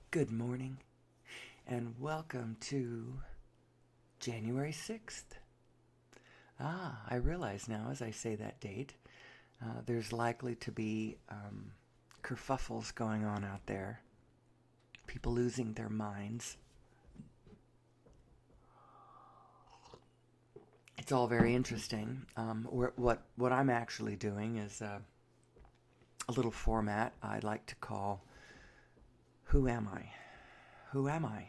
Good morning, and welcome to January 6th. I realize now as I say that date, there's likely to be kerfuffles going on out there, people losing their minds. It's all very interesting. What I'm actually doing is a little format I like to call Who Am I? Who am I?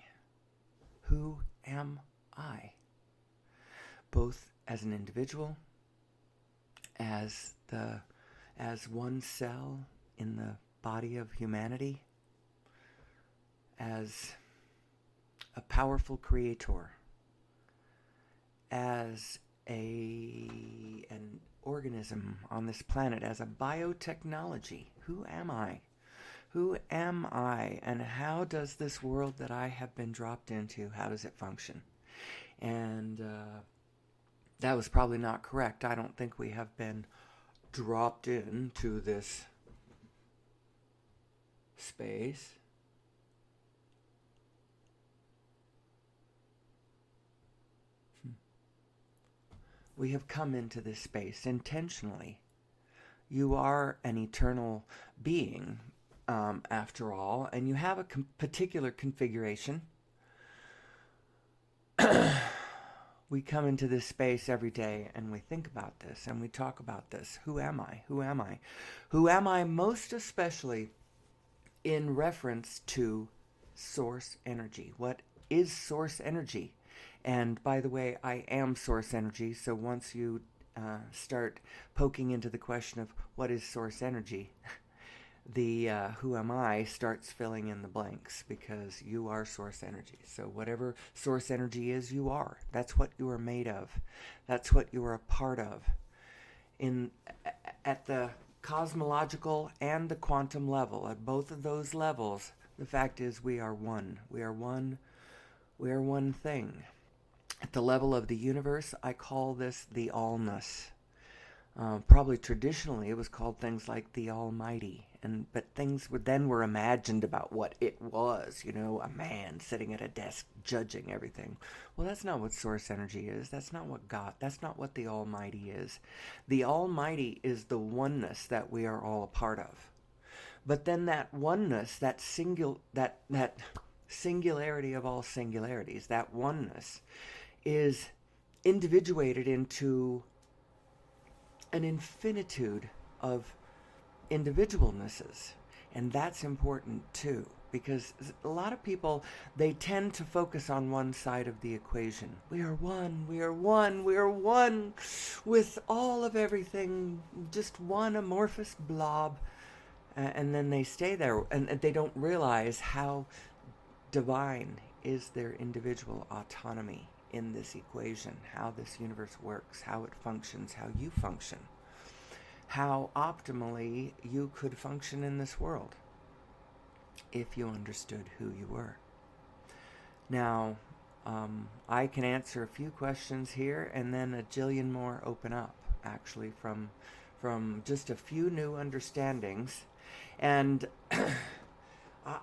Who am I? Both as an individual, as one cell in the body of humanity, as a powerful creator, as an organism on this planet, as a biotechnology. Who am I? Who am I, and how does this world that I have been dropped into, how does it function? And that was probably not correct. I don't think we have been dropped into this space. We have come into this space intentionally. You are an eternal being, after all, and you have a particular configuration. We come into this space every day and we think about this and we talk about this. Who am I? Who am I? Who am I, most especially in reference to source energy? What is source energy? And by the way, I am source energy, so once you start poking into the question of what is source energy, the who am I starts filling in the blanks, because you are source energy. So whatever source energy is, you are. That's what you are made of. That's what you are a part of. At the cosmological and the quantum level, at both of those levels, the fact is we are one. We are one. We are one thing. At the level of the universe, I call this the allness. Probably traditionally it was called things like the Almighty, but things were imagined about what it was. A man sitting at a desk judging everything. Well, that's not what source energy is. That's not what God. That's not what the Almighty is. The Almighty is the oneness that we are all a part of. But then that oneness, that singularity of all singularities, that oneness, is individuated into an infinitude of individualnesses. And that's important too, because a lot of people, they tend to focus on one side of the equation. We are one, we are one, we are one with all of everything, just one amorphous blob. And then they stay there, and they don't realize how divine is their individual autonomy in this equation, how this universe works, how it functions, how you function, how optimally you could function in this world if you understood who you were. Now, I can answer a few questions here, and then a jillion more open up, actually, from just a few new understandings. And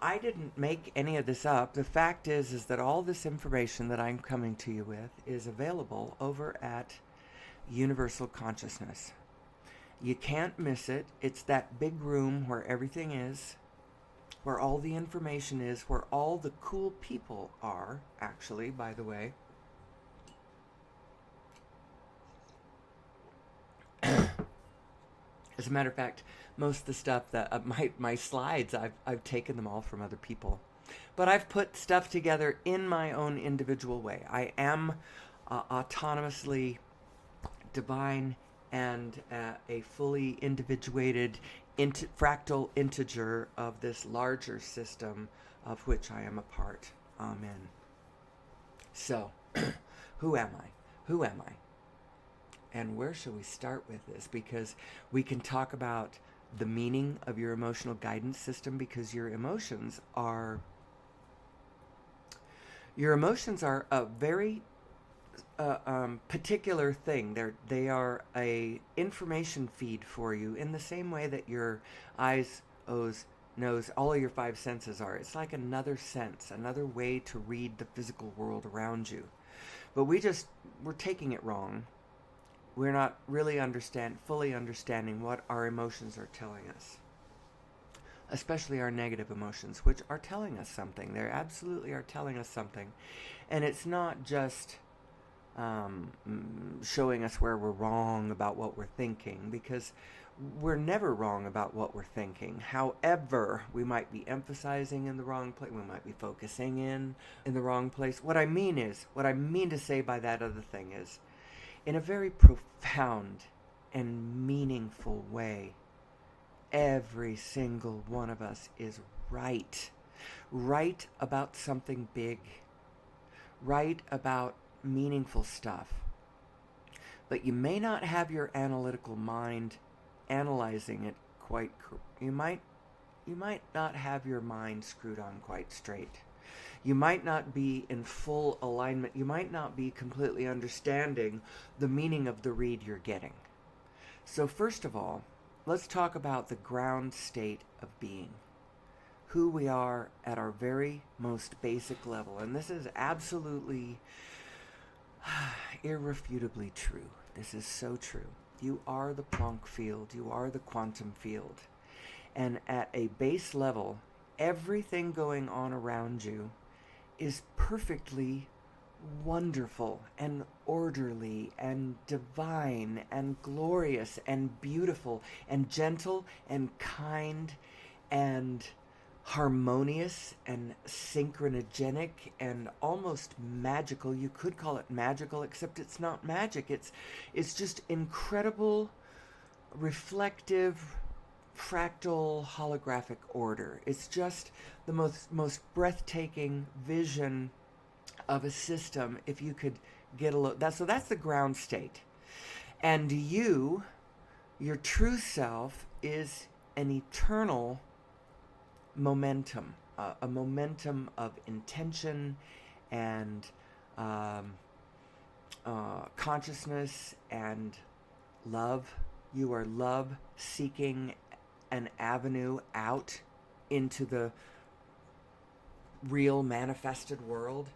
I didn't make any of this up. The fact is that all this information that I'm coming to you with is available over at Universal Consciousness. You can't miss it. It's that big room where everything is, where all the information is, where all the cool people are, actually, by the way. As a matter of fact, most of the stuff that my slides, I've taken them all from other people, but I've put stuff together in my own individual way. I am autonomously divine and a fully individuated fractal integer of this larger system of which I am a part. Amen. So, who am I? Who am I? And where should we start with this? Because we can talk about the meaning of your emotional guidance system, because your emotions are a very particular thing. They are a information feed for you, in the same way that your eyes, knows all of your five senses are. It's like another sense, another way to read the physical world around you. But we're taking it wrong. We're not really fully understanding what our emotions are telling us, especially our negative emotions, which are telling us something. They absolutely are telling us something. And it's not just showing us where we're wrong about what we're thinking, because we're never wrong about what we're thinking. However, we might be emphasizing in the wrong place. We might be focusing in the wrong place. What I mean to say by that other thing is, in a very profound and meaningful way, every single one of us is right. Right about something big. Right about meaningful stuff. But you may not have your analytical mind analyzing it quite. You might not have your mind screwed on quite straight. You might not be in full alignment. You might not be completely understanding the meaning of the read you're getting. So first of all, let's talk about the ground state of being. Who we are at our very most basic level. And this is absolutely irrefutably true. This is so true. You are the Planck field. You are the quantum field. And at a base level, everything going on around you is perfectly wonderful and orderly and divine and glorious and beautiful and gentle and kind and harmonious and synchronogenic and almost magical. You could call it magical, except it's not magic. It's just incredible, reflective, fractal, holographic order. It's just the most breathtaking vision of a system if you could get a look. So that's the ground state. And your true self, is an eternal momentum, a momentum of intention and consciousness and love. You are love seeking an avenue out into the real manifested world.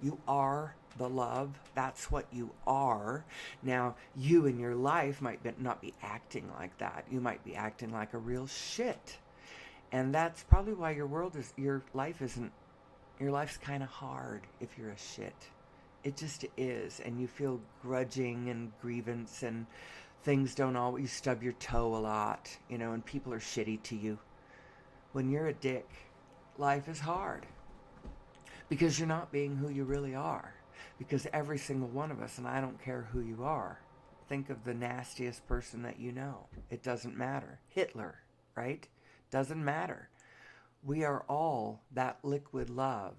You are the love. That's what you are. Now, you in your life might not be acting like that. You might be acting like a real shit. And that's probably why your life's kind of hard if you're a shit. It just is. And you feel grudging and grievance, and things don't always, you stub your toe a lot, and people are shitty to you. When you're a dick, life is hard. Because you're not being who you really are. Because every single one of us, and I don't care who you are, think of the nastiest person that you know. It doesn't matter. Hitler, right? Doesn't matter. We are all that liquid love.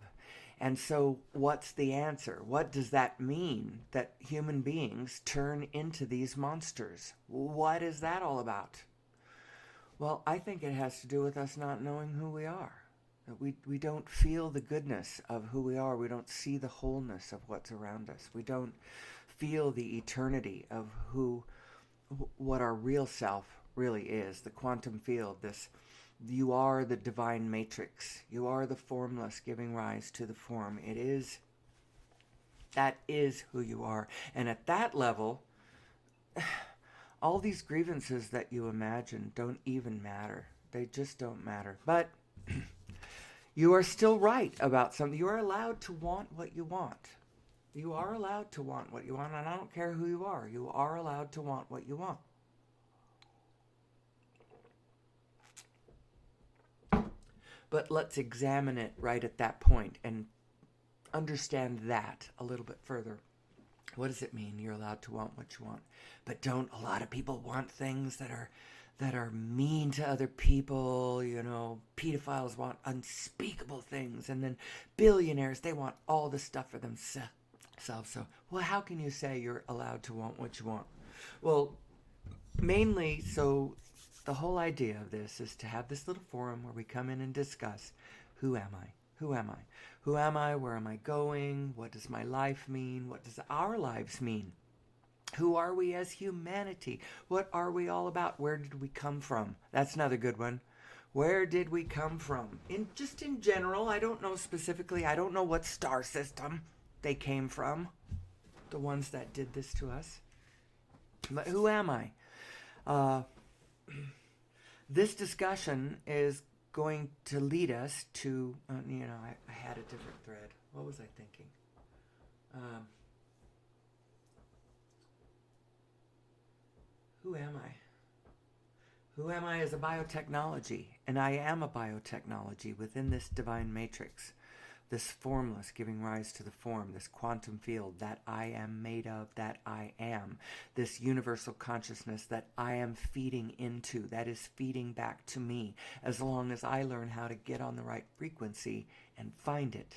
And so what's the answer? What does that mean, that human beings turn into these monsters? What is that all about? Well, I think it has to do with us not knowing who we are. We don't feel the goodness of who we are. We don't see the wholeness of what's around us. We don't feel the eternity of what our real self really is. The quantum field, you are the divine matrix. You are the formless giving rise to the form. That is who you are. And at that level, all these grievances that you imagine don't even matter. They just don't matter. But you are still right about something. You are allowed to want what you want. You are allowed to want what you want, and I don't care who you are. You are allowed to want what you want. But let's examine it right at that point and understand that a little bit further. What does it mean you're allowed to want what you want? But don't a lot of people want things that are mean to other people? Pedophiles want unspeakable things, and then billionaires, they want all the stuff for themselves. So, how can you say you're allowed to want what you want? Well, mainly, so the whole idea of this is to have this little forum where we come in and discuss, who am I? Who am I? Who am I? Where am I going? What does my life mean? What does our lives mean? Who are we as humanity? What are we all about? Where did we come from? That's another good one. Where did we come from? Just in general, I don't know specifically. I don't know what star system they came from, the ones that did this to us. But who am I? This discussion is going to lead us to, I had a different thread. What was I thinking? Who am I? Who am I as a biotechnology? And I am a biotechnology within this divine matrix, this formless giving rise to the form, this quantum field that I am made of, that I am, this universal consciousness that I am feeding into, that is feeding back to me, as long as I learn how to get on the right frequency and find it.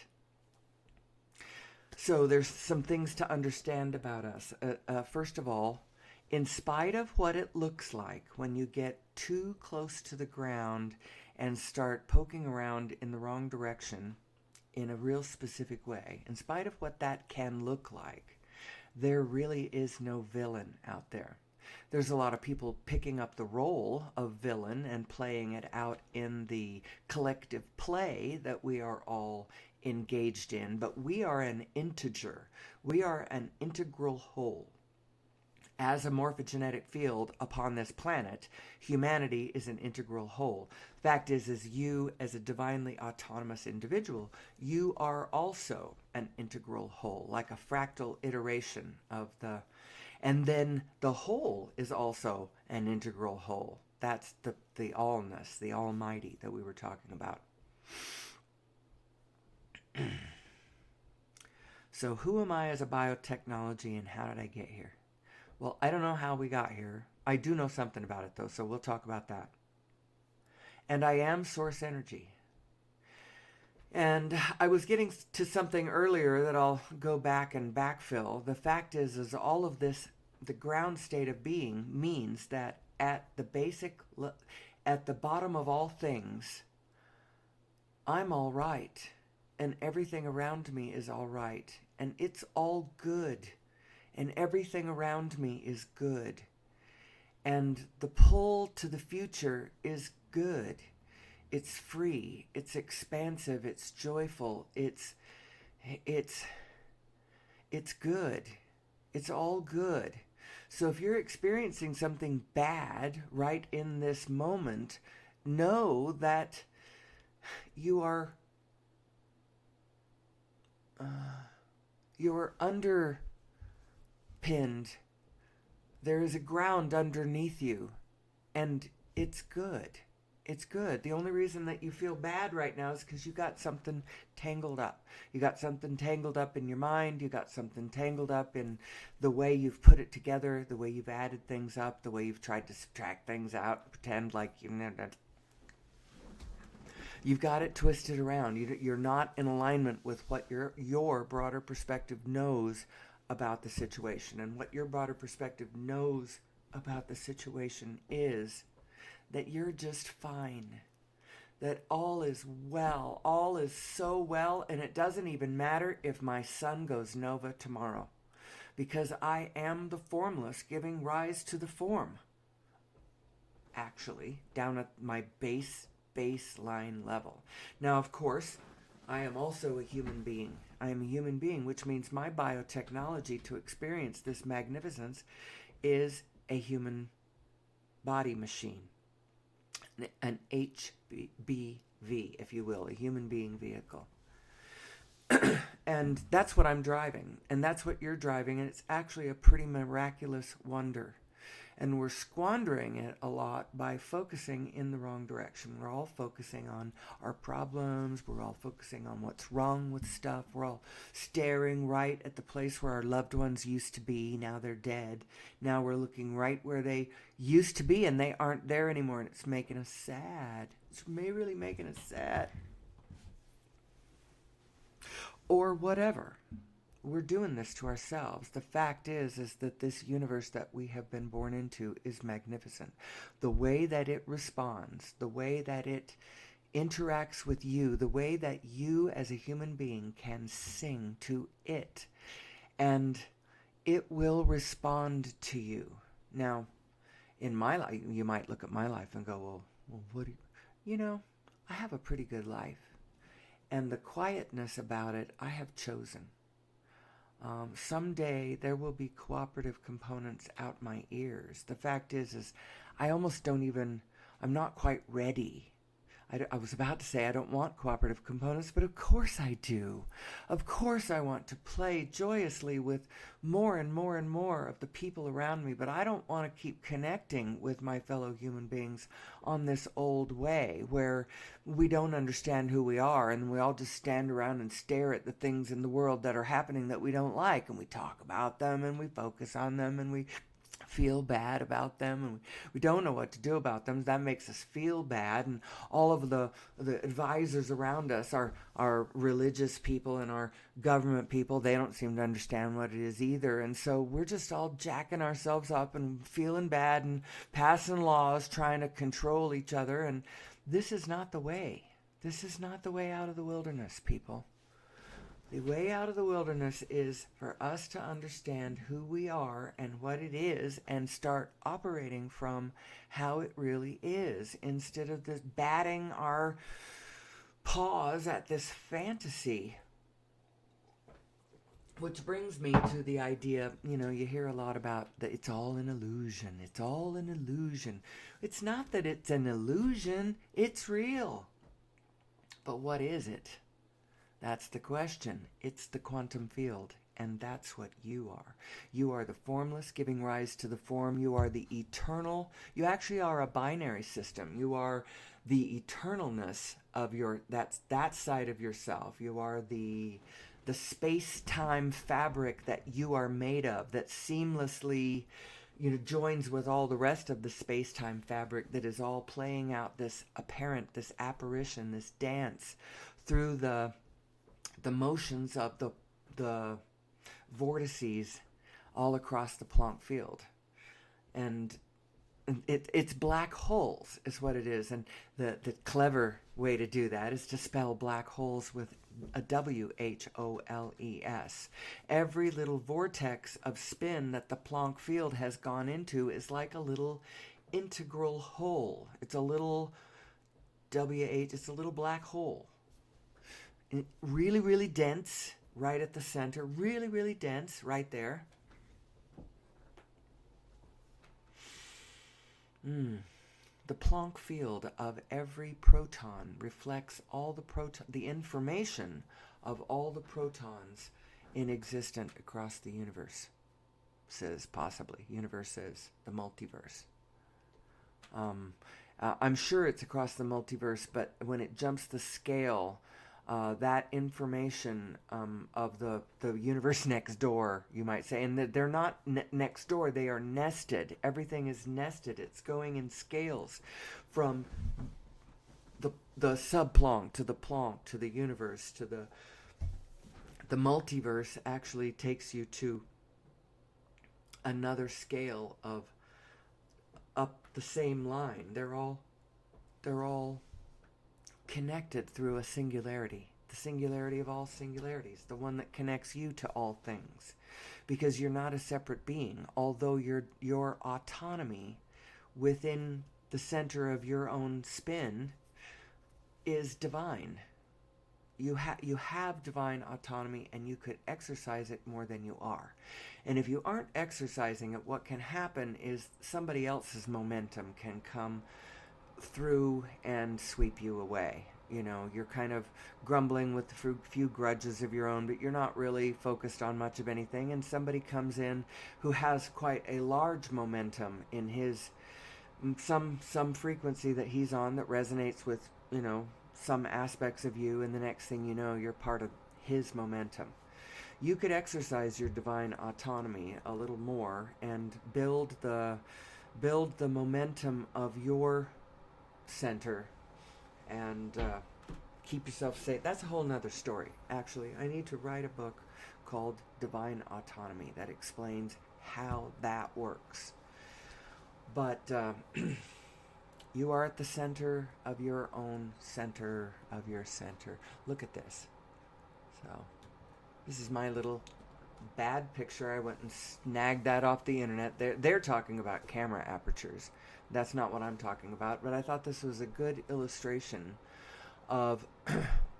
So there's some things to understand about us. First of all, in spite of what it looks like when you get too close to the ground and start poking around in the wrong direction in a real specific way, in spite of what that can look like, there really is no villain out there. There's a lot of people picking up the role of villain and playing it out in the collective play that we are all engaged in, but we are an integer. We are an integral whole. As a morphogenetic field upon this planet, humanity is an integral whole. Fact is you, as a divinely autonomous individual, you are also an integral whole, like a fractal iteration of the... And then the whole is also an integral whole. That's the allness, the almighty that we were talking about. So who am I as a biotechnology, and how did I get here? Well, I don't know how we got here. I do know something about it, though, so we'll talk about that. And I am source energy. And I was getting to something earlier that I'll go back and backfill. The fact is all of this, the ground state of being, means that at the bottom of all things, I'm all right. And everything around me is all right. And it's all good. And everything around me is good. And the pull to the future is good. It's free. It's expansive. It's joyful. It's good. It's all good. So if you're experiencing something bad right in this moment, know that you are underpinned. There is a ground underneath you, and it's good. It's good. The only reason that you feel bad right now is because you got something tangled up. You got something tangled up in your mind. You got something tangled up in the way you've put it together, the way you've added things up, the way you've tried to subtract things out, pretend like you've got it twisted around. You're not in alignment with what your broader perspective knows about the situation. And what your broader perspective knows about the situation is that you're just fine, that all is well, all is so well, and it doesn't even matter if my sun goes nova tomorrow, because I am the formless giving rise to the form, actually, down at my baseline level. Now, of course, I am also a human being. I am a human being, which means my biotechnology to experience this magnificence is a human body machine. An HBV, if you will, a human being vehicle. And that's what I'm driving, and that's what you're driving, and it's actually a pretty miraculous wonder. And we're squandering it a lot by focusing in the wrong direction. We're all focusing on our problems. We're all focusing on what's wrong with stuff. We're all staring right at the place where our loved ones used to be. Now they're dead. Now we're looking right where they used to be, and they aren't there anymore, and it's making us sad. It's really making us sad. Or whatever. We're doing this to ourselves. The fact is that this universe that we have been born into is magnificent. The way that it responds, the way that it interacts with you, the way that you as a human being can sing to it, and it will respond to you. Now, in my life, you might look at my life and go, well what do I have a pretty good life. And the quietness about it, I have chosen. Someday there will be cooperative components out my ears. The fact is I almost don't even, I'm not quite ready. I was about to say I don't want cooperative components, but of course I do. Of course I want to play joyously with more and more and more of the people around me, but I don't want to keep connecting with my fellow human beings on this old way where we don't understand who we are and we all just stand around and stare at the things in the world that are happening that we don't like, and we talk about them and we focus on them and we feel bad about them, and we don't know what to do about them. That makes us feel bad, and all of the advisors around us, our religious people and our government people, they don't seem to understand what it is either, and so we're just all jacking ourselves up and feeling bad and passing laws trying to control each other. And this is not the way. This is not the way out of the wilderness, people. The way out of the wilderness is for us to understand who we are and what it is and start operating from how it really is, instead of this batting our paws at this fantasy. Which brings me to the idea, you hear a lot about that it's all an illusion. It's all an illusion. It's not that it's an illusion, it's real. But what is it? That's the question. It's the quantum field, and that's what you are. You are the formless giving rise to the form. You are the eternal. You actually are a binary system. You are the eternalness of that side of yourself. You are the space-time fabric that you are made of, that seamlessly joins with all the rest of the space-time fabric that is all playing out this apparition, this dance through the motions of the vortices all across the Planck field. And it's black holes is what it is. And the clever way to do that is to spell black holes with a WHOLES. Every little vortex of spin that the Planck field has gone into is like a little integral hole. It's a little it's a little black hole. Really, really dense right at the center. Really, really dense right there. The Planck field of every proton reflects all the information of all the protons in existence across the universe. Universe is the multiverse. I'm sure it's across the multiverse, but when it jumps the scale, that information of the universe next door, you might say, and they're not next door, they are nested. Everything is nested. It's going in scales from the sub-Planck to the Planck to the universe to the multiverse. Actually takes you to another scale of up the same line. They're all connected through a singularity, the singularity of all singularities, the one that connects you to all things, because you're not a separate being, although your autonomy within the center of your own spin is divine. You have divine autonomy, and you could exercise it more than you are. And if you aren't exercising it, what can happen is somebody else's momentum can come through and sweep you away. You're kind of grumbling with the few grudges of your own, but you're not really focused on much of anything, and somebody comes in who has quite a large momentum in his some frequency that he's on that resonates with some aspects of you, and the next thing you know, you're part of his momentum. You could exercise your divine autonomy a little more and build the momentum of your center and keep yourself safe. That's a whole nother story. Actually, I need to write a book called Divine Autonomy that explains how that works. But you are at the center of your own center of your center. Look at this. So this is my little bad picture. I went and snagged that off the internet. They're talking about camera apertures. That's not what I'm talking about, but I thought this was a good illustration of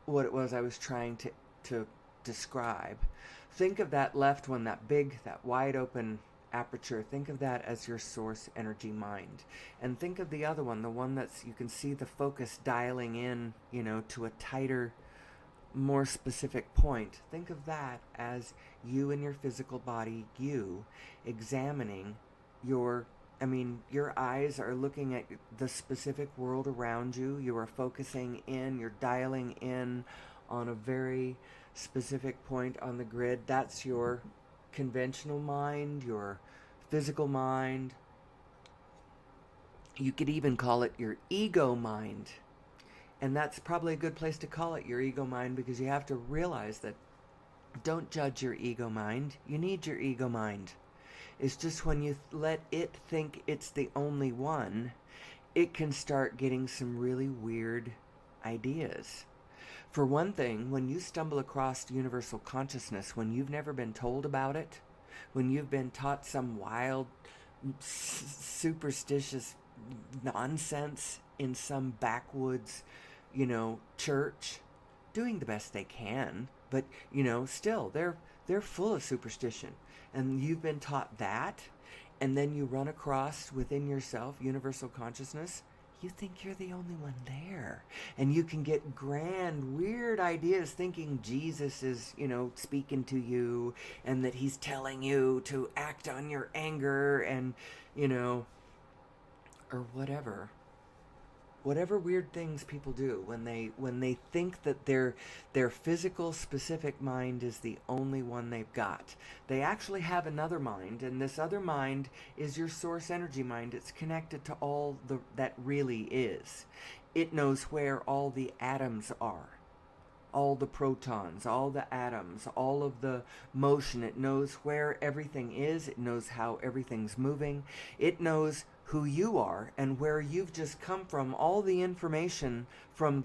what it was I was trying to describe. Think of that left one, that big, that wide open aperture. Think of that as your source energy mind. And think of the other one, the one that's, you can see the focus dialing in, to a tighter, more specific point. Think of that as you in your physical body, you examining your eyes are looking at the specific world around you. You are focusing in, you're dialing in on a very specific point on the grid. That's your conventional mind, your physical mind. You could even call it your ego mind. And that's probably a good place to call it your ego mind, because you have to realize that don't judge your ego mind. You need your ego mind. It's just when you let it think it's the only one, it can start getting some really weird ideas. For one thing, when you stumble across universal consciousness, when you've never been told about it, when you've been taught some wild, superstitious nonsense in some backwoods, church, doing the best they can, but, still, they're full of superstition. And you've been taught that, and then you run across within yourself universal consciousness, you think you're the only one there. And you can get grand, weird ideas thinking Jesus is, speaking to you, and that he's telling you to act on your anger, and, or whatever. Whatever weird things people do when they think that their physical specific mind is the only one they've got. They actually have another mind, and this other mind is your source energy mind. It's connected to all that really is. It knows where all the atoms are, all the protons, all the atoms, all of the motion. It knows where everything is. It knows how everything's moving. It knows who you are and where you've just come from. All the information from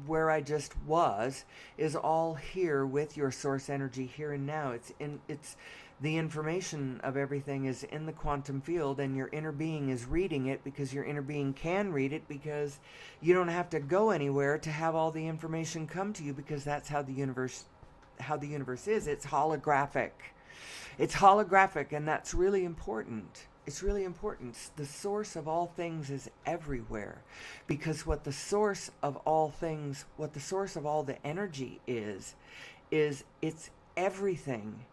where I just was is all here with your source energy here and now. It's the information of everything is in the quantum field, and your inner being is reading it, because your inner being can read it, because you don't have to go anywhere to have all the information come to you, because that's how the universe is. It's holographic. It's holographic, and that's really important. It's really important. The source of all things is everywhere, because what the source of all things, what the source of all the energy is it's everything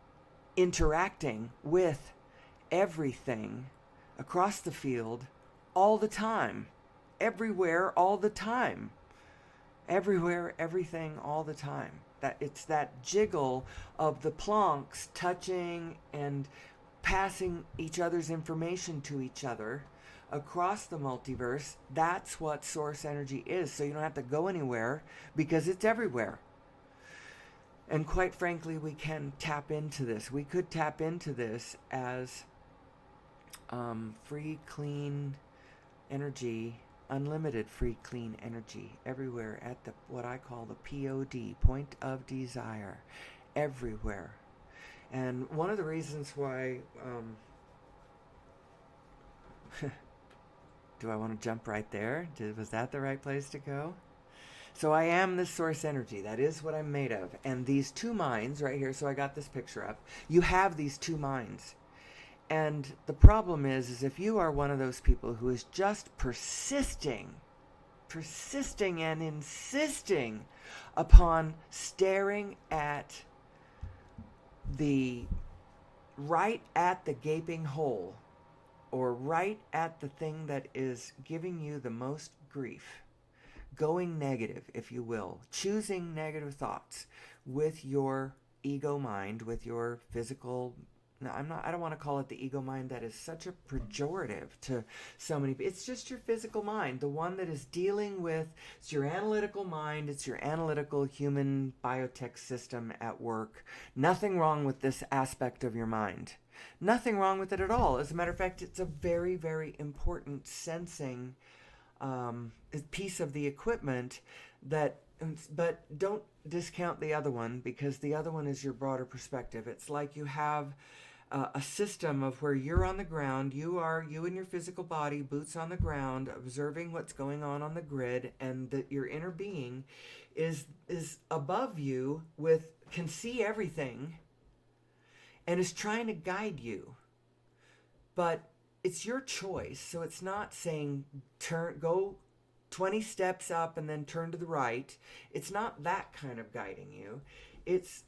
interacting with everything across the field all the time, everywhere, all the time, everywhere, everything, all the time. That it's that jiggle of the Plancks touching and passing each other's information to each other across the multiverse. That's what source energy is. So you don't have to go anywhere, because it's everywhere. And quite frankly, we can tap into this. We could tap into this as free, clean energy, unlimited free, clean energy everywhere at the what I call the POD, point of desire, everywhere. And one of the reasons why, do I want to jump right there? Was that the right place to go? So I am the source energy. That is what I'm made of. And these two minds right here, so I got this picture up. You have these two minds. And the problem is if you are one of those people who is just persisting and insisting upon staring at right at the gaping hole, or right at the thing that is giving you the most grief, going negative, if you will, choosing negative thoughts with your ego mind, with your physical, I don't want to call it the ego mind. That is such a pejorative to so many people. It's just your physical mind, the one that is dealing with, it's your analytical mind, it's your analytical human biotech system at work. Nothing wrong with this aspect of your mind. Nothing wrong with it at all. As a matter of fact, it's a very, very important sensing piece of the equipment that But don't discount the other one, because the other one is your broader perspective. It's like you have a system of where you're on the ground, you and your physical body, boots on the ground, observing what's going on the grid, and that your inner being is above you, can see everything, and is trying to guide you. But it's your choice, so it's not saying go 20 steps up and then turn to the right. It's not that kind of guiding you. It's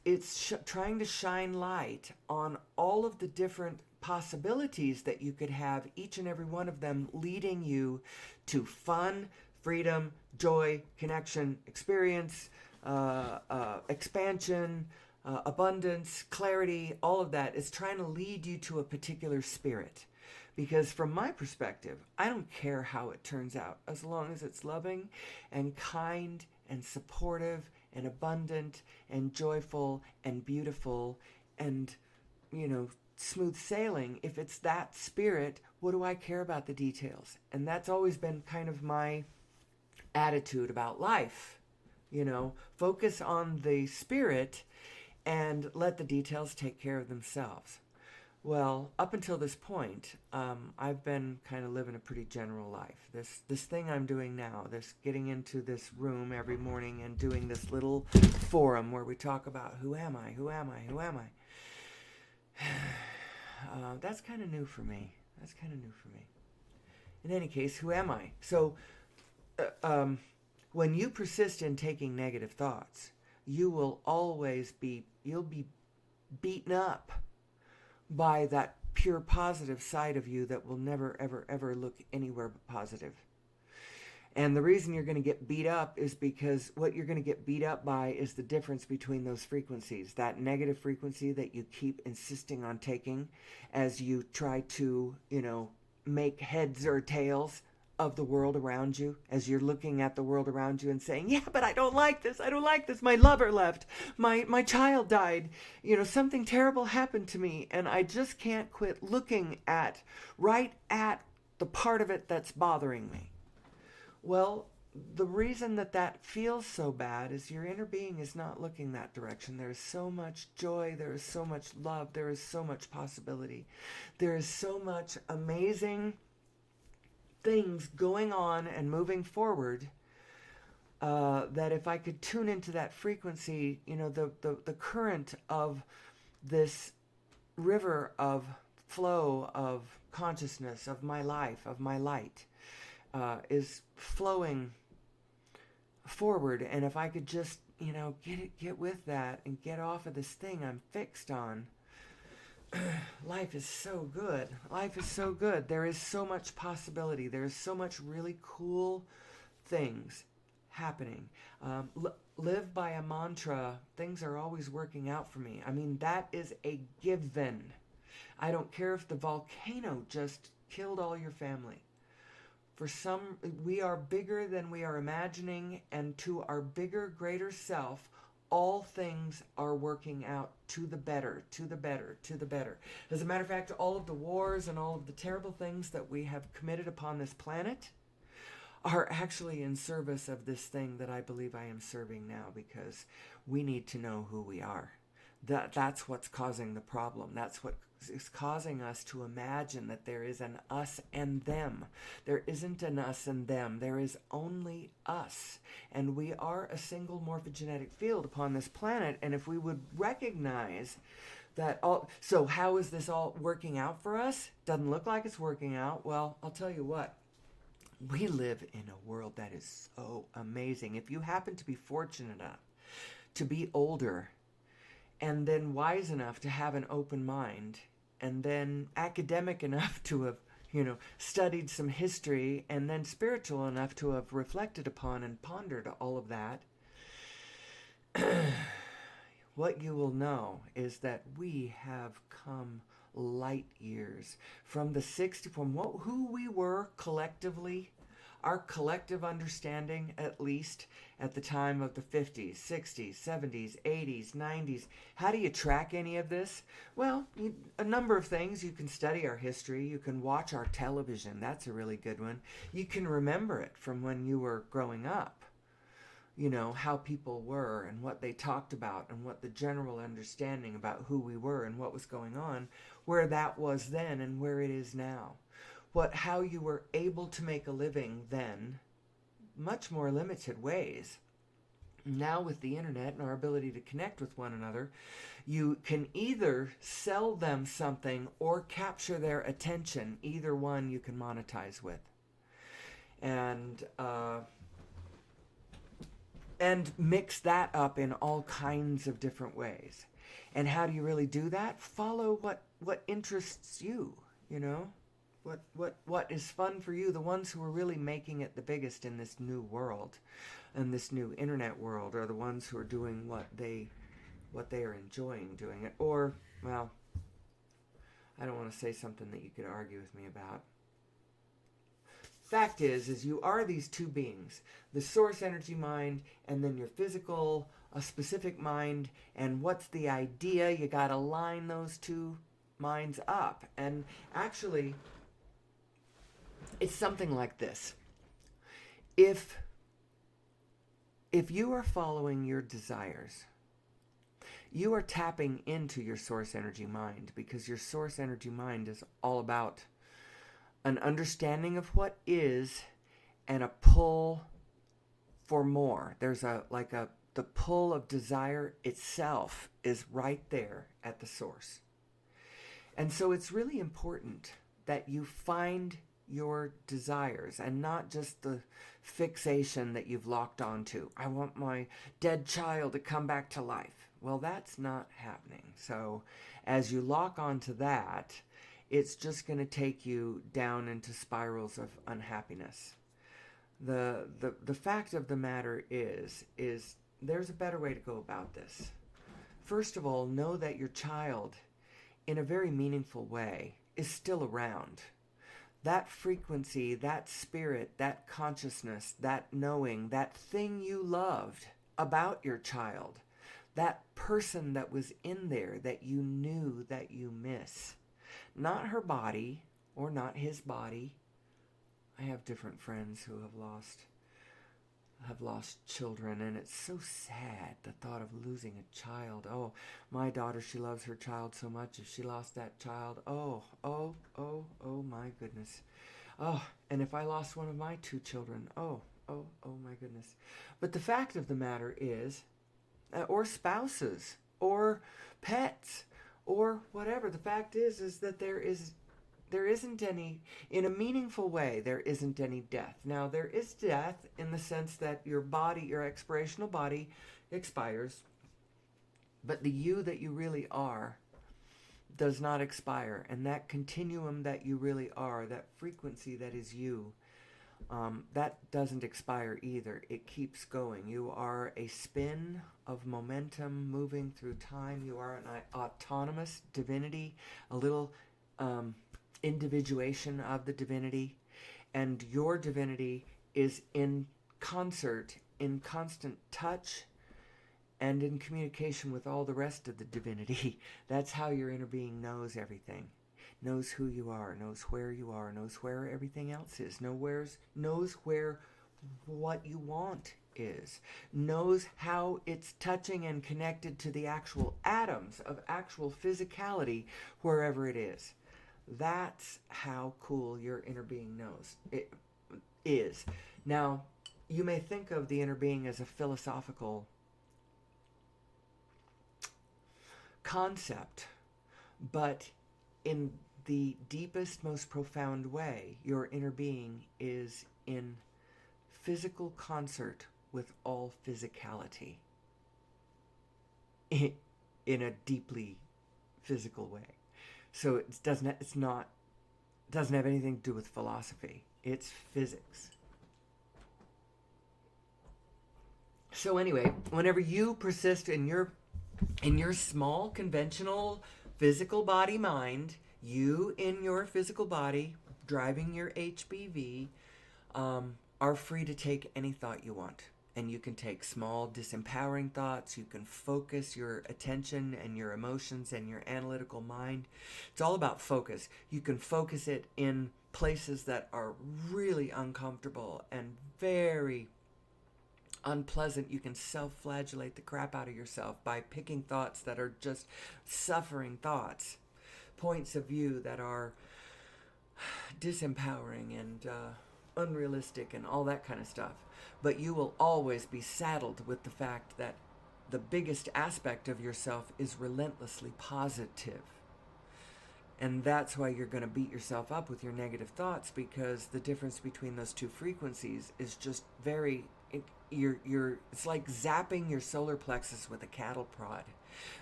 trying to shine light on all of the different possibilities that you could have, each and every one of them leading you to fun, freedom, joy, connection, experience, expansion, abundance, clarity. All of that is trying to lead you to a particular spirit. Because from my perspective, I don't care how it turns out, as long as it's loving and kind and supportive and abundant and joyful and beautiful and, smooth sailing. If it's that spirit, what do I care about the details? And that's always been kind of my attitude about life. Focus on the spirit and let the details take care of themselves. Well, up until this point, I've been kind of living a pretty general life. This thing I'm doing now, this getting into this room every morning and doing this little forum where we talk about who am I, that's kind of new for me. In any case, who am I? So, when you persist in taking negative thoughts, you'll be beaten up by that pure positive side of you that will never, ever, ever look anywhere but positive. And the reason you're going to get beat up is because what you're going to get beat up by is the difference between those frequencies. That negative frequency that you keep insisting on taking as you try to, make heads or tails of the world around you, as you're looking at the world around you and saying, yeah, but I don't like this, my lover left, my child died, something terrible happened to me, and I just can't quit looking right at the part of it that's bothering me. Well, the reason that feels so bad is your inner being is not looking that direction. There is so much joy, there is so much love, there is so much possibility, there is so much amazing things going on and moving forward, that if I could tune into that frequency, the current of this river of flow of consciousness, of my life, of my light, is flowing forward. And if I could just, get with that and get off of this thing I'm fixed on, life is so good. There is so much possibility. There is so much really cool things happening. Live by a mantra. Things are always working out for me. I mean, that is a given. I don't care if the volcano just killed all your family. For some, we are bigger than we are imagining, and to our bigger, greater self, all things are working out to the better. As a matter of fact, all of the wars and all of the terrible things that we have committed upon this planet are actually in service of this thing that I believe I am serving now, because we need to know who we are. That's what's causing the problem. That's what is causing us to imagine that there is an us and them. There isn't an us and them. There is only us. And we are a single morphogenetic field upon this planet. And if we would recognize that so how is this all working out for us? Doesn't look like it's working out. Well, I'll tell you what. We live in a world that is so amazing. If you happen to be fortunate enough to be older, and then wise enough to have an open mind, and then academic enough to have, studied some history, and then spiritual enough to have reflected upon and pondered all of that, what you will know is that we have come light years from who we were collectively. Our collective understanding, at least at the time of the 50s, 60s, 70s, 80s, 90s. How do you track any of this? Well, a number of things. You can study our history. You can watch our television. That's a really good one. You can remember it from when you were growing up. how people were and what they talked about and what the general understanding about who we were and what was going on, where that was then and where it is now. How you were able to make a living then, much more limited ways. Now with the internet and our ability to connect with one another, you can either sell them something or capture their attention. Either one you can monetize with. And mix that up in all kinds of different ways. And how do you really do that? Follow what interests you, What is fun for you? The ones who are really making it the biggest in this new world, in this new internet world, are the ones who are doing what they are enjoying doing it. Or, well, I don't want to say something that you could argue with me about. Fact is you are these two beings, the source energy mind and then your physical, a specific mind. And what's the idea? You got to line those two minds up. And actually, it's something like this. If you are following your desires, you are tapping into your source energy mind, because your source energy mind is all about an understanding of what is and a pull for more. There's the pull of desire itself is right there at the source. And so it's really important that you find your desires and not just the fixation that you've locked onto. I want my dead child to come back to life. Well, that's not happening. So as you lock onto that, it's just going to take you down into spirals of unhappiness. The fact of the matter is there's a better way to go about this. First of all, know that your child, in a very meaningful way, is still around. That frequency, that spirit, that consciousness, that knowing, that thing you loved about your child, that person that was in there that you knew that you miss. Not her body, or not his body. I have different friends who have lost children, and it's so sad, the thought of losing a child. Oh, my daughter, she loves her child so much. If she lost that child, oh my goodness. Oh, and if I lost one of my two children, oh my goodness. But the fact of the matter is, or spouses, or pets, or whatever, the fact is that there isn't any, in a meaningful way, there isn't any death. Now, there is death in the sense that your body, your expirational body, expires, but the you that you really are does not expire. And that continuum that you really are, that frequency that is you, that doesn't expire either. It keeps going. You are a spin of momentum moving through time. You are an autonomous divinity, a little individuation of the divinity, and your divinity is in concert, in constant touch, and in communication with all the rest of the divinity. That's how your inner being knows everything. Knows who you are, knows where you are, knows where everything else is, knows where what you want is, knows how it's touching and connected to the actual atoms of actual physicality wherever it is. That's how cool your inner being knows it is. Now, you may think of the inner being as a philosophical concept, but in the deepest, most profound way, your inner being is in physical concert with all physicality in a deeply physical way. So it doesn't have anything to do with philosophy. It's physics. So anyway, whenever you persist in your small, conventional, physical body mind, you in your physical body, driving your HBV, are free to take any thought you want. And you can take small, disempowering thoughts. You can focus your attention and your emotions and your analytical mind. It's all about focus. You can focus it in places that are really uncomfortable and very unpleasant, you can self-flagellate the crap out of yourself by picking thoughts that are just suffering thoughts, points of view that are disempowering and unrealistic and all that kind of stuff. But you will always be saddled with the fact that the biggest aspect of yourself is relentlessly positive. And that's why you're going to beat yourself up with your negative thoughts, because the difference between those two frequencies is just very... it's like zapping your solar plexus with a cattle prod.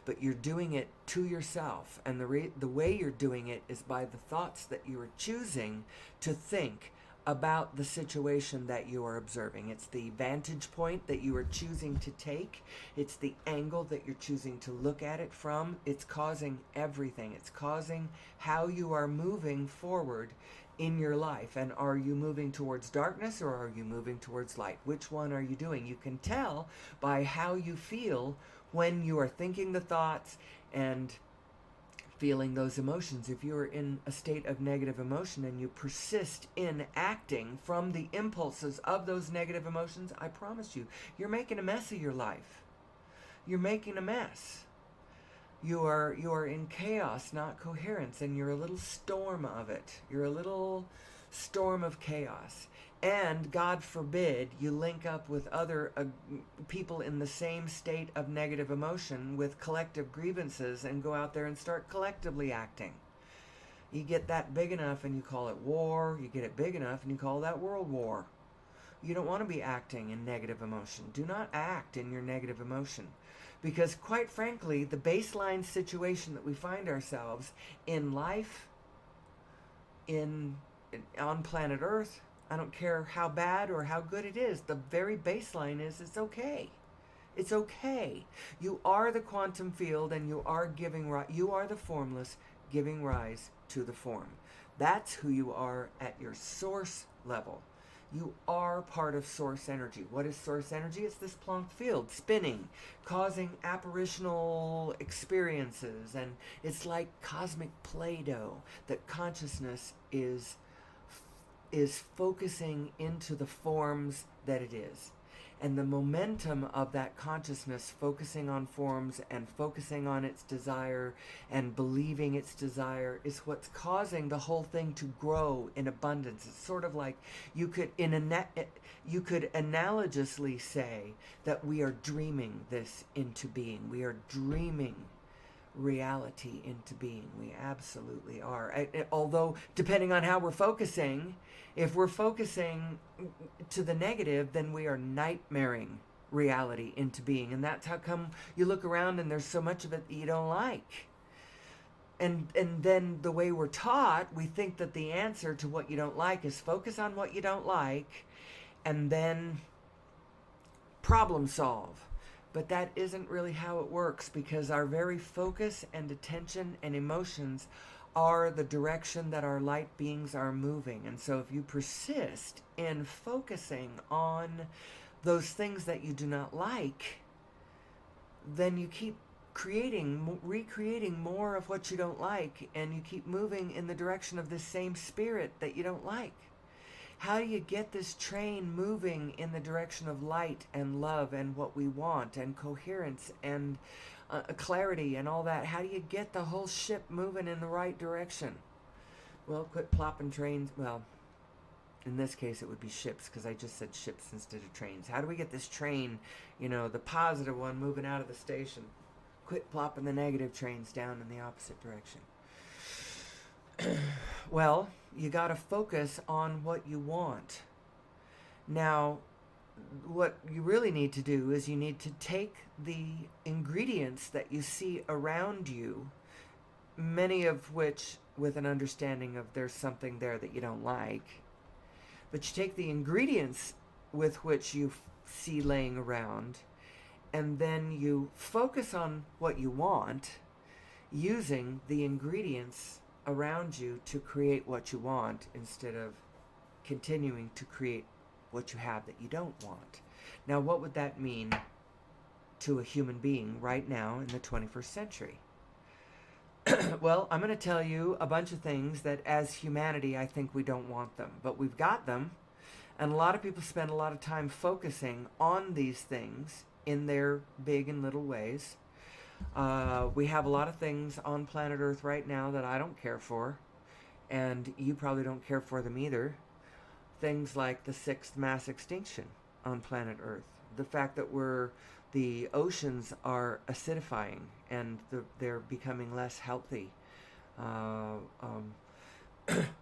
But you're doing it to yourself. And the way you're doing it is by the thoughts that you are choosing to think about the situation that you are observing. It's the vantage point that you are choosing to take. It's the angle that you're choosing to look at it from. It's causing everything. It's causing how you are moving forward in your life. And are you moving towards darkness or are you moving towards light? Which one are you doing? You can tell by how you feel when you are thinking the thoughts and feeling those emotions. If you're in a state of negative emotion and you persist in acting from the impulses of those negative emotions, I promise you, you're making a mess of your life. You're making a mess. You are in chaos, not coherence, and you're a little storm of it. You're a little storm of chaos. And God forbid you link up with other people in the same state of negative emotion with collective grievances and go out there and start collectively acting. You get that big enough and you call it war. You get it big enough and you call that world war. You don't want to be acting in negative emotion. Do not act in your negative emotion. Because quite frankly, the baseline situation that we find ourselves in life, on planet Earth, I don't care how bad or how good it is. The very baseline is it's okay. It's okay. You are the quantum field and you are you are the formless giving rise to the form. That's who you are at your source level. You are part of source energy. What is source energy? It's this Planck field spinning, causing apparitional experiences, and it's like cosmic Play-Doh that consciousness is focusing into the forms that it is. And the momentum of that consciousness focusing on forms and focusing on its desire and believing its desire is what's causing the whole thing to grow in abundance. It's sort of like you could analogously say that we are dreaming this into being. We are dreaming reality into being. We absolutely are. Although, depending on how we're focusing, if we're focusing to the negative, then we are nightmaring reality into being. And that's how come you look around and there's so much of it that you don't like. And then the way we're taught, we think that the answer to what you don't like is focus on what you don't like and then problem solve. But that isn't really how it works, because our very focus and attention and emotions are the direction that our light beings are moving. And so if you persist in focusing on those things that you do not like, then you keep recreating more of what you don't like, and you keep moving in the direction of this same spirit that you don't like. How do you get this train moving in the direction of light and love and what we want and coherence and clarity and all that? How do you get the whole ship moving in the right direction? Well, quit plopping trains. Well, in this case it would be ships, because I just said ships instead of trains. How do we get this train, the positive one, moving out of the station? Quit plopping the negative trains down in the opposite direction. Well, you got to focus on what you want. Now, what you really need to do is you need to take the ingredients that you see around you, many of which with an understanding of there's something there that you don't like, but you take the ingredients with which you see laying around, and then you focus on what you want using the ingredients around you to create what you want, instead of continuing to create what you have that you don't want. Now, what would that mean to a human being right now in the 21st century? Well, I'm going to tell you a bunch of things that as humanity I think we don't want them, but we've got them. And a lot of people spend a lot of time focusing on these things in their big and little ways. We have a lot of things on planet Earth right now that I don't care for, and you probably don't care for them either. Things like the sixth mass extinction on planet Earth, the fact that the oceans are acidifying and they're becoming less healthy. Uh, um,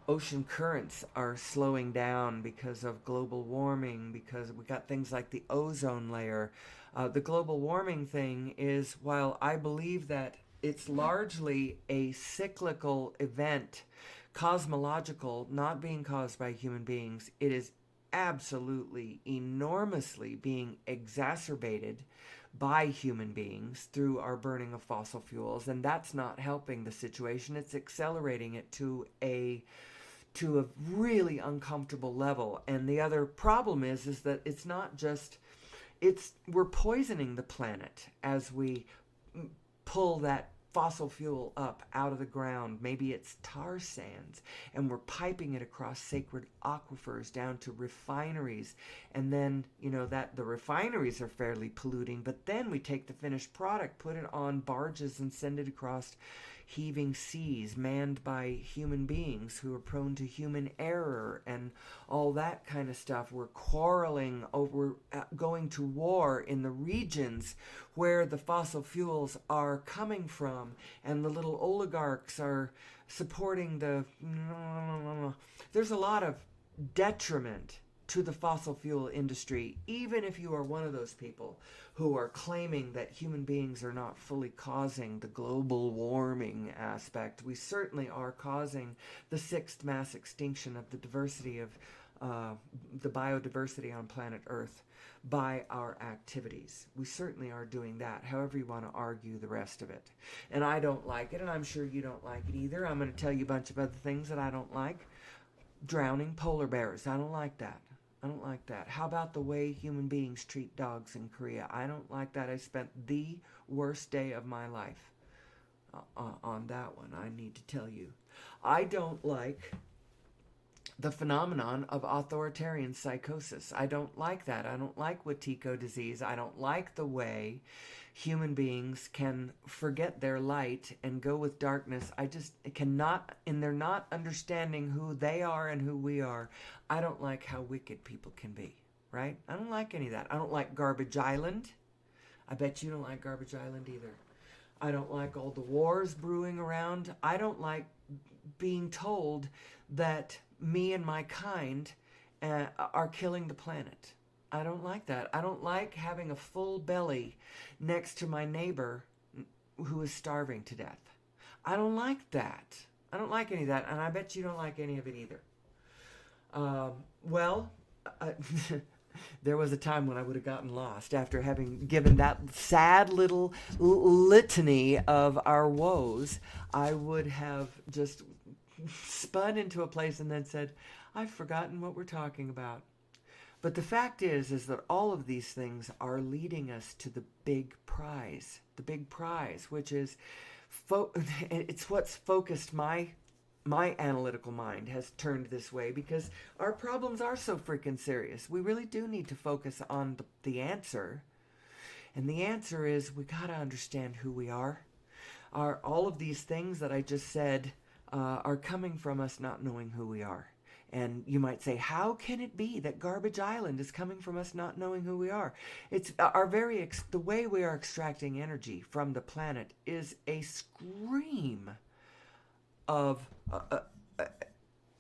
Ocean currents are slowing down because of global warming, because we got things like the ozone layer. The global warming thing is, while I believe that it's largely a cyclical event, cosmological, not being caused by human beings, it is absolutely enormously being exacerbated by human beings through our burning of fossil fuels, and that's not helping the situation. It's accelerating it to a really uncomfortable level. And the other problem is that it's not just we're poisoning the planet as we pull that fossil fuel up out of the ground. Maybe it's tar sands, and we're piping it across sacred aquifers down to refineries. And then, that the refineries are fairly polluting, but then we take the finished product, put it on barges, and send it across heaving seas manned by human beings who are prone to human error and all that kind of stuff. We're quarreling over going to war in the regions where the fossil fuels are coming from, and the little oligarchs are supporting there's a lot of detriment to the fossil fuel industry, even if you are one of those people who are claiming that human beings are not fully causing the global warming aspect. We certainly are causing the sixth mass extinction of the diversity of the biodiversity on planet Earth by our activities. We certainly are doing that, however you want to argue the rest of it. And I don't like it, and I'm sure you don't like it either. I'm going to tell you a bunch of other things that I don't like. Drowning polar bears. I don't like that. I don't like that. How about the way human beings treat dogs in Korea? I don't like that. I spent the worst day of my life on that one, I need to tell you. I don't like the phenomenon of authoritarian psychosis. I don't like that. I don't like Wetiko disease. I don't like the way human beings can forget their light and go with darkness. I just cannot, and they're not understanding who they are and who we are. I don't like how wicked people can be, right? I don't like any of that. I don't like Garbage Island. I bet you don't like Garbage Island either. I don't like all the wars brewing around. I don't like being told that me and my kind are killing the planet. I don't like that. I don't like having a full belly next to my neighbor who is starving to death. I don't like that. I don't like any of that, and I bet you don't like any of it either. Well, there was a time when I would have gotten lost after having given that sad little litany of our woes. I would have just spun into a place and then said, I've forgotten what we're talking about. But the fact is that all of these things are leading us to the big prize, which is, it's what's focused my analytical mind has turned this way, because our problems are so freaking serious. We really do need to focus on the answer. And the answer is, we got to understand who we are. All of these things that I just said are coming from us not knowing who we are. And you might say, how can it be that Garbage Island is coming from us not knowing who we are? It's the way we are extracting energy from the planet is a scream of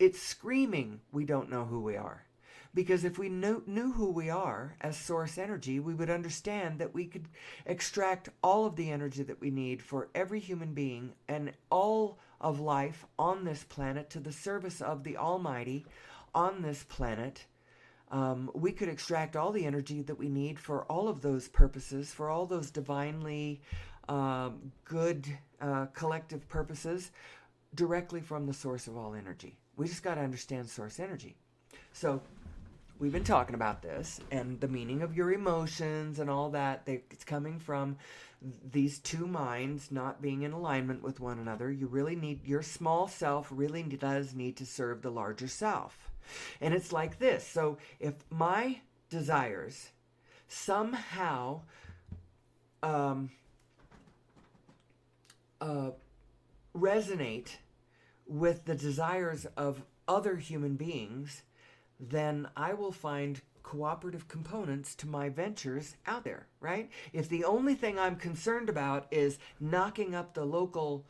it's screaming we don't know who we are. Because if we knew who we are as source energy, we would understand that we could extract all of the energy that we need for every human being and all of life on this planet to the service of the Almighty on this planet. We could extract all the energy that we need for all of those purposes, for all those divinely good collective purposes, directly from the source of all energy. We just got to understand source energy. So we've been talking about this and the meaning of your emotions and all that. It's coming from these two minds not being in alignment with one another. You really need, your small self really does need to serve the larger self. And it's like this. So if my desires somehow um, resonate with the desires of other human beings, then I will find cooperative components to my ventures out there, right? If the only thing I'm concerned about is knocking up the local,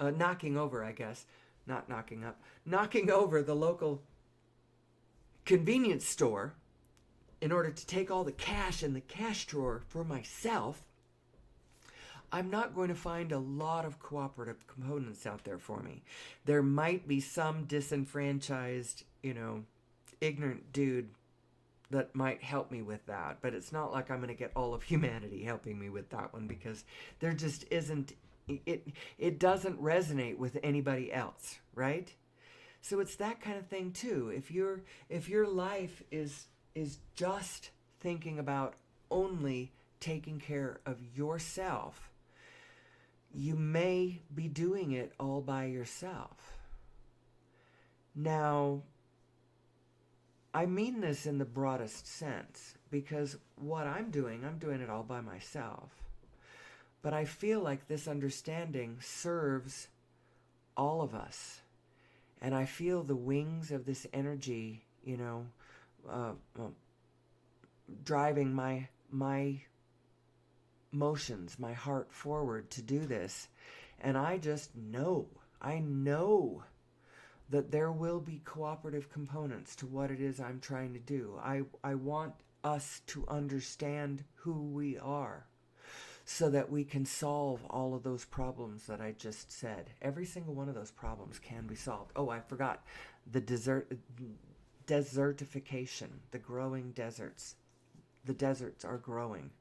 knocking over, I guess, not knocking up, knocking over the local convenience store in order to take all the cash in the cash drawer for myself, I'm not going to find a lot of cooperative components out there for me. There might be some disenfranchised, ignorant dude that might help me with that, but it's not like I'm going to get all of humanity helping me with that one, because there just isn't, it doesn't resonate with anybody else, right? So it's that kind of thing too. If your life is just thinking about only taking care of yourself, you may be doing it all by yourself. Now, I mean this in the broadest sense, because what I'm doing it all by myself. But I feel like this understanding serves all of us. And I feel the wings of this energy, driving my motions, my heart forward to do this. And I know that there will be cooperative components to what it is I'm trying to do. I want us to understand who we are so that we can solve all of those problems that I just said. Every single one of those problems can be solved. Oh, I forgot. The desertification, the growing deserts. The deserts are growing.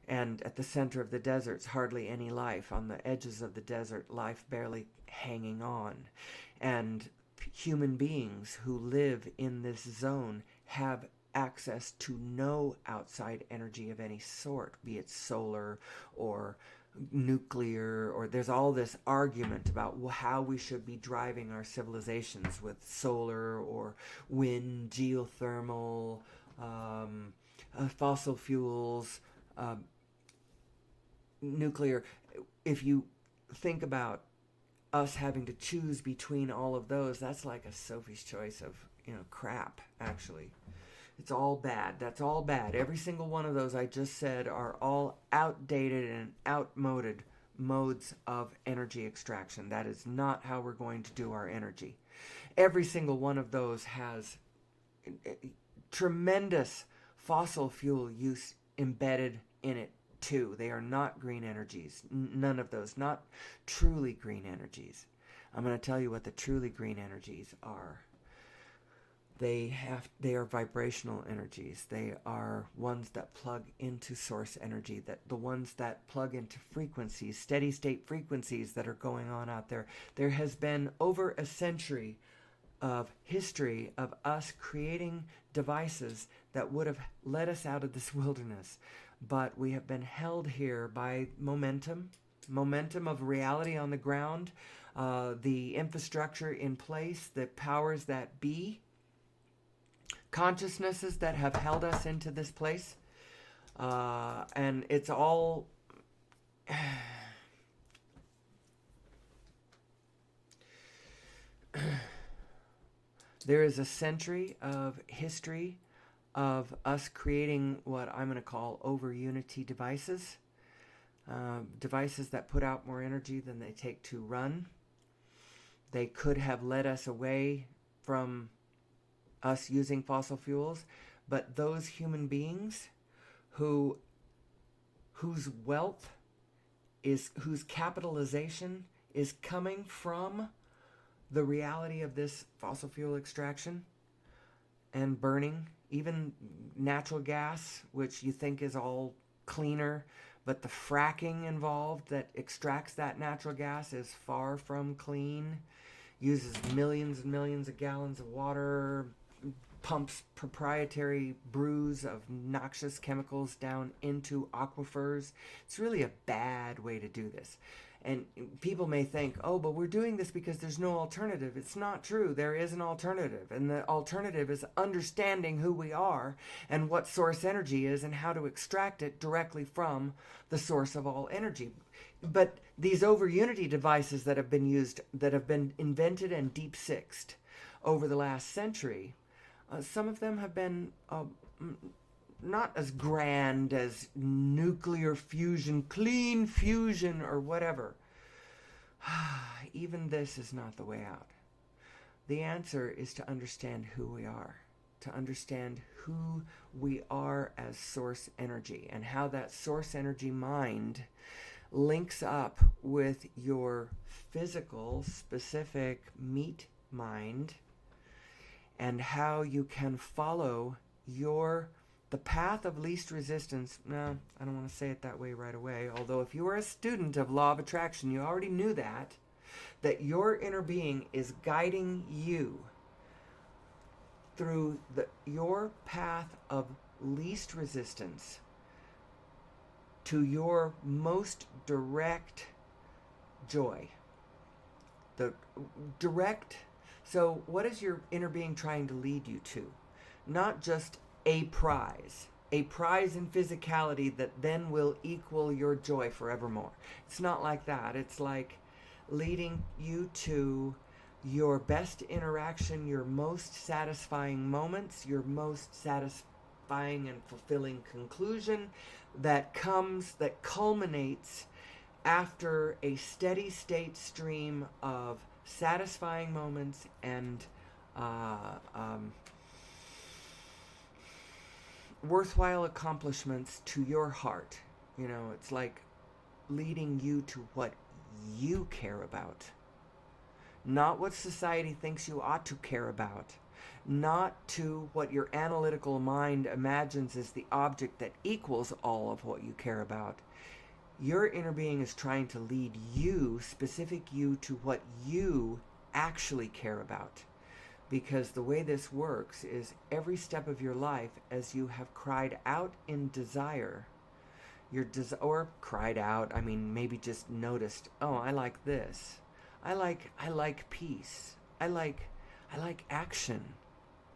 And at the center of the deserts, hardly any life. On the edges of the desert, life barely hanging on. And human beings who live in this zone have access to no outside energy of any sort, be it solar or nuclear, or there's all this argument about how we should be driving our civilizations with solar or wind, geothermal, fossil fuels, nuclear. If you think about us having to choose between all of those, that's like a Sophie's choice of, crap, actually. It's all bad. That's all bad. Every single one of those I just said are all outdated and outmoded modes of energy extraction. That is not how we're going to do our energy. Every single one of those has tremendous fossil fuel use embedded in it too. They are not green energies. None of those. Not truly green energies. I'm going to tell you what the truly green energies are. They are vibrational energies. They are ones that plug into source energy, that the ones that plug into frequencies, steady state frequencies that are going on out there. There has been over a century of history of us creating devices that would have led us out of this wilderness. But we have been held here by momentum of reality on the ground, the infrastructure in place, the powers that be, consciousnesses that have held us into this place. And it's all... There is a century of history of us creating what I'm going to call over-unity devices. Devices that put out more energy than they take to run. They could have led us away from us using fossil fuels, but those human beings whose wealth whose capitalization is coming from the reality of this fossil fuel extraction and burning, even natural gas, which you think is all cleaner, but the fracking involved that extracts that natural gas is far from clean, uses millions and millions of gallons of water, pumps proprietary brews of noxious chemicals down into aquifers. It's really a bad way to do this. And people may think, oh, but we're doing this because there's no alternative. It's not true. There is an alternative. And the alternative is understanding who we are and what source energy is and how to extract it directly from the source of all energy. But these over unity devices that have been used, that have been invented and deep sixed over the last century, some of them have been not as grand as nuclear fusion, clean fusion, or whatever. Even this is not the way out. The answer is to understand who we are, to understand who we are as source energy, and how that source energy mind links up with your physical, specific meat mind, and how you can follow the path of least resistance. No, I don't want to say it that way right away. Although if you are a student of law of attraction, you already knew that your inner being is guiding you through your path of least resistance to your most direct joy. The direct. So what is your inner being trying to lead you to? Not just a prize in physicality that then will equal your joy forevermore. It's not like that. It's like leading you to your best interaction, your most satisfying moments, your most satisfying and fulfilling conclusion that culminates after a steady state stream of satisfying moments and worthwhile accomplishments to your heart. It's like leading you to what you care about, not what society thinks you ought to care about, not to what your analytical mind imagines is the object that equals all of what you care about. Your inner being is trying to lead you, specific you, to what you actually care about. Because the way this works is every step of your life, as you have cried out in desire, or cried out, maybe just noticed, oh, I like this. I like peace. I like action.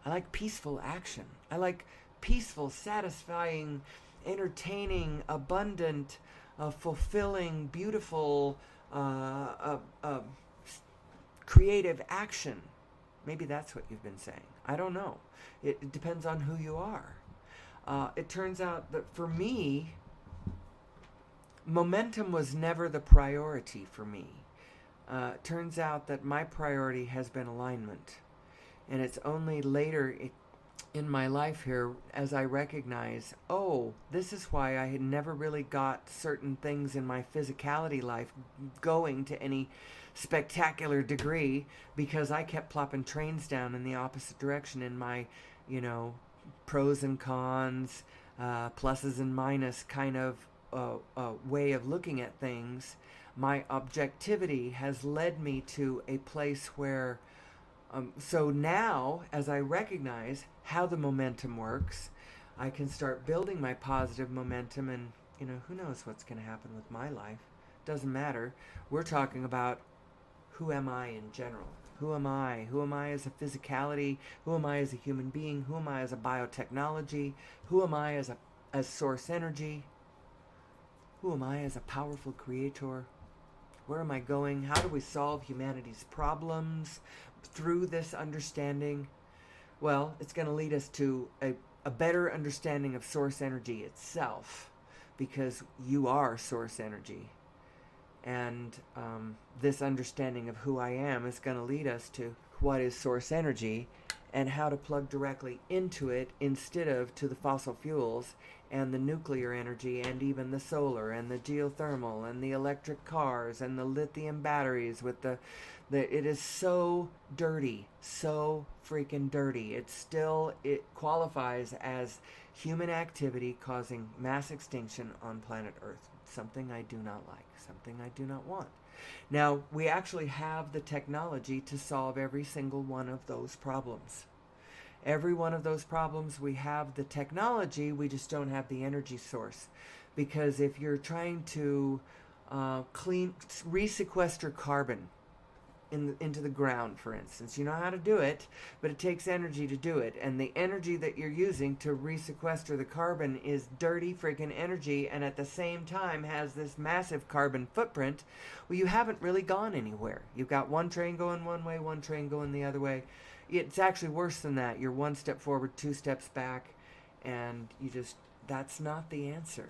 I like peaceful action. I like peaceful, satisfying, entertaining, abundant, fulfilling, beautiful, creative action. Maybe that's what you've been saying. I don't know. It depends on who you are. It turns out that for me, momentum was never the priority for me. Turns out that my priority has been alignment. And it's only later in my life here as I recognize, oh, this is why I had never really got certain things in my physicality life going to any spectacular degree, because I kept plopping trains down in the opposite direction in my, pros and cons, pluses and minus kind of way of looking at things. My objectivity has led me to a place where so now, as I recognize how the momentum works, I can start building my positive momentum, and who knows what's going to happen with my life. Doesn't matter. We're talking about who am I in general. Who am I? Who am I as a physicality? Who am I as a human being? Who am I as a biotechnology? Who am I as source energy? Who am I as a powerful creator? Where am I going? How do we solve humanity's problems through this understanding? Well, it's going to lead us to a better understanding of source energy itself, because you are source energy. And this understanding of who I am is going to lead us to what is source energy and how to plug directly into it instead of to the fossil fuels and the nuclear energy and even the solar and the geothermal and the electric cars and the lithium batteries with the it is so dirty, so freaking dirty. It qualifies as human activity causing mass extinction on planet Earth. Something I do not like, something I do not want. Now, we actually have the technology to solve every single one of those problems. Every one of those problems, we have the technology, we just don't have the energy source. Because if you're trying to resequester carbon into the ground, for instance, you know how to do it, but it takes energy to do it. And the energy that you're using to resequester the carbon is dirty freaking energy, and at the same time has this massive carbon footprint. Well, you haven't really gone anywhere. You've got one train going one way, one train going the other way. It's actually worse than that. You're one step forward, two steps back, and that's not the answer.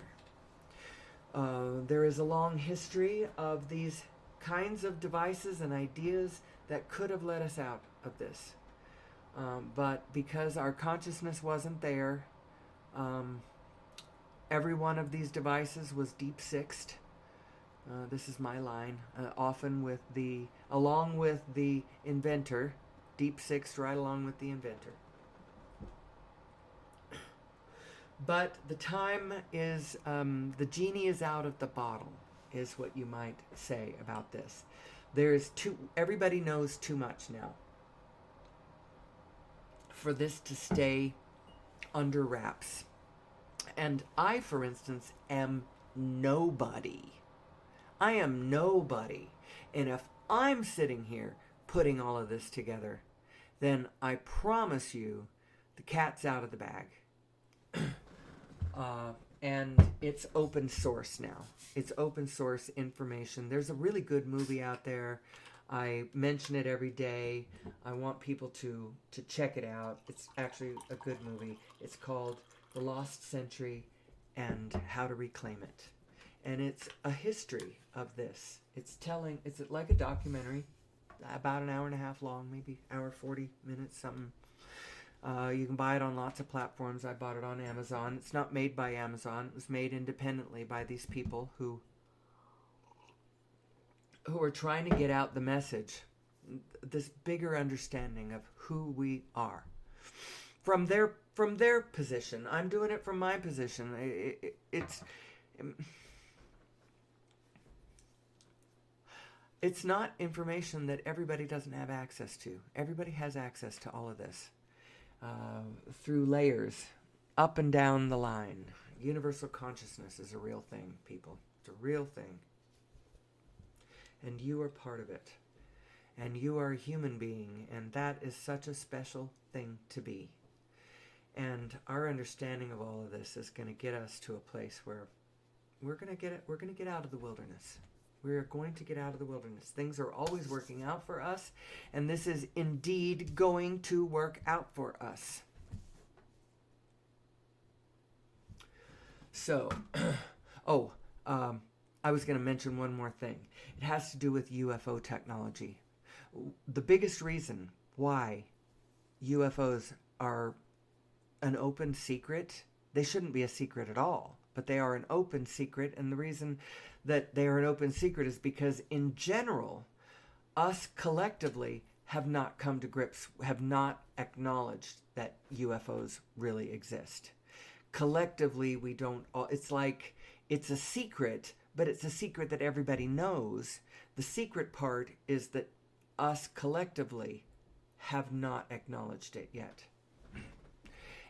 There is a long history of these kinds of devices and ideas that could have led us out of this. But because our consciousness wasn't there, every one of these devices was deep sixed. This is my line. Often along with the inventor, deep sixed right along with the inventor. But the time is, the genie is out of the bottle, is what you might say about this. Everybody knows too much now for this to stay under wraps. And I, for instance, am nobody. I am nobody. And if I'm sitting here putting all of this together, then I promise you the cat's out of the bag. And it's open source now. It's open source information. There's a really good movie out there. I mention it every day. I want people to check it out. It's actually a good movie. It's called The Lost Century and How to Reclaim It. And it's a history of this. It's like a documentary, about an hour and a half long, maybe hour 40 minutes, something. You can buy it on lots of platforms. I bought it on Amazon. It's not made by Amazon. It was made independently by these people who are trying to get out the message, this bigger understanding of who we are. From their position. I'm doing it from my position. It's not information that everybody doesn't have access to. Everybody has access to all of this. Through layers, up and down the line. Universal consciousness is a real thing, people. It's a real thing. And you are part of it. And you are a human being, and that is such a special thing to be. And our understanding of all of this is going to get us to a place where we're going to get out of the wilderness. We're going to get out of the wilderness. Things are always working out for us, and this is indeed going to work out for us. So, I was going to mention one more thing. It has to do with UFO technology. The biggest reason why UFOs are an open secret, they shouldn't be a secret at all, but they are an open secret, and the reason that they are an open secret is because in general, us collectively have not come to grips, have not acknowledged that UFOs really exist. Collectively, we don't, it's like, it's a secret, but it's a secret that everybody knows. The secret part is that us collectively have not acknowledged it yet.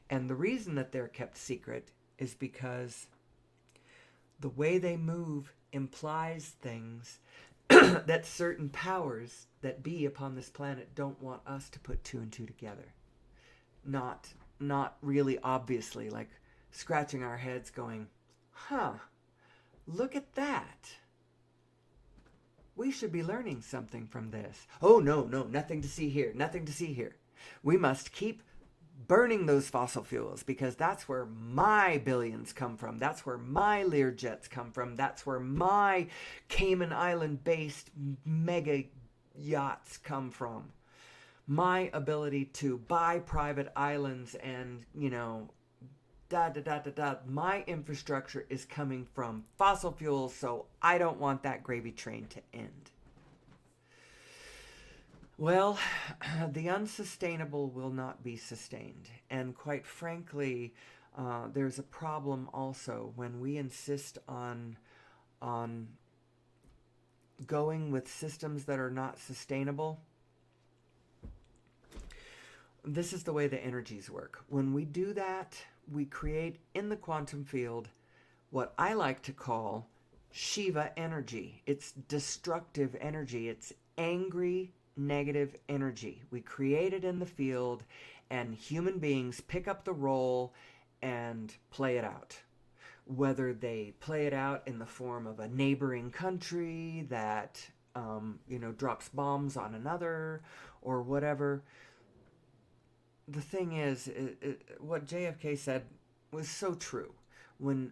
And the reason that they're kept secret is because the way they move implies things that certain powers that be upon this planet don't want us to put two and two together. Not really obviously, like scratching our heads going, look at that. We should be learning something from this. Oh, no, nothing to see here, nothing to see here. We must keep burning those fossil fuels because that's where my billions come from. That's where my Learjets come from. That's where my Cayman Island-based mega yachts come from. My ability to buy private islands and, my infrastructure is coming from fossil fuels, so I don't want that gravy train to end. Well, the unsustainable will not be sustained. And quite frankly, there's a problem also when we insist on going with systems that are not sustainable. this is the way the energies work. When we do that, we create in the quantum field what I like to call Shiva energy. It's destructive energy. It's angry, negative energy. We create it in the field, and human beings pick up the role and play it out. Whether they play it out in the form of a neighboring country that, drops bombs on another or whatever. The thing is, what JFK said was so true. When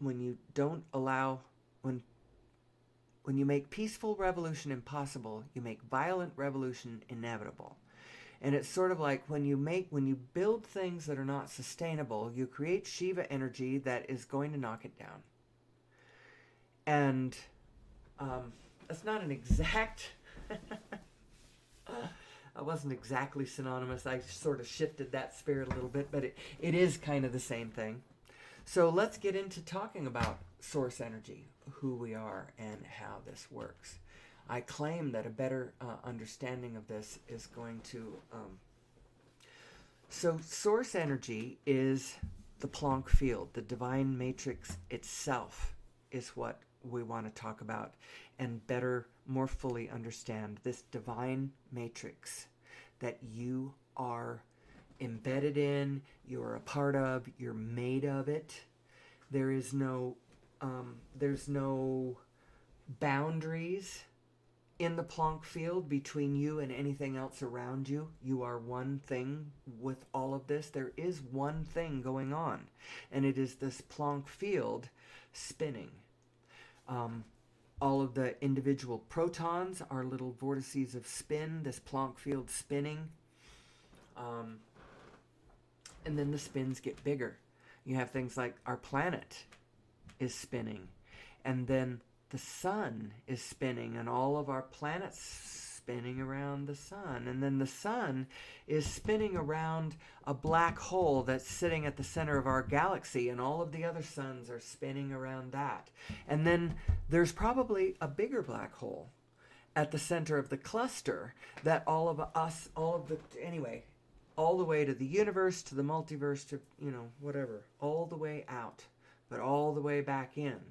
you don't allow, when you make peaceful revolution impossible, you make violent revolution inevitable. And it's sort of like when you build things that are not sustainable, you create Shiva energy that is going to knock it down. And that's not an exact I wasn't exactly synonymous. I sort of shifted that spirit a little bit, but it is kind of the same thing. So let's get into talking about source energy, who we are, and how this works. I claim that a better understanding of this is going to... So source energy is the Planck field. The divine matrix itself is what we want to talk about and better, more fully understand this divine matrix that you are embedded in, you're a part of, you're made of it. There's no boundaries in the Planck field between you and anything else around you. You are one thing with all of this. There is one thing going on, and it is this Planck field spinning. All of the individual protons are little vortices of spin, this Planck field spinning. And then the spins get bigger. You have things like our planet is spinning, and then the sun is spinning, and all of our planets spinning around the sun. And then the sun is spinning around a black hole that's sitting at the center of our galaxy, and all of the other suns are spinning around that. And then there's probably a bigger black hole at the center of the cluster that all the way to the universe, to the multiverse, to, whatever, all the way out, but all the way back in.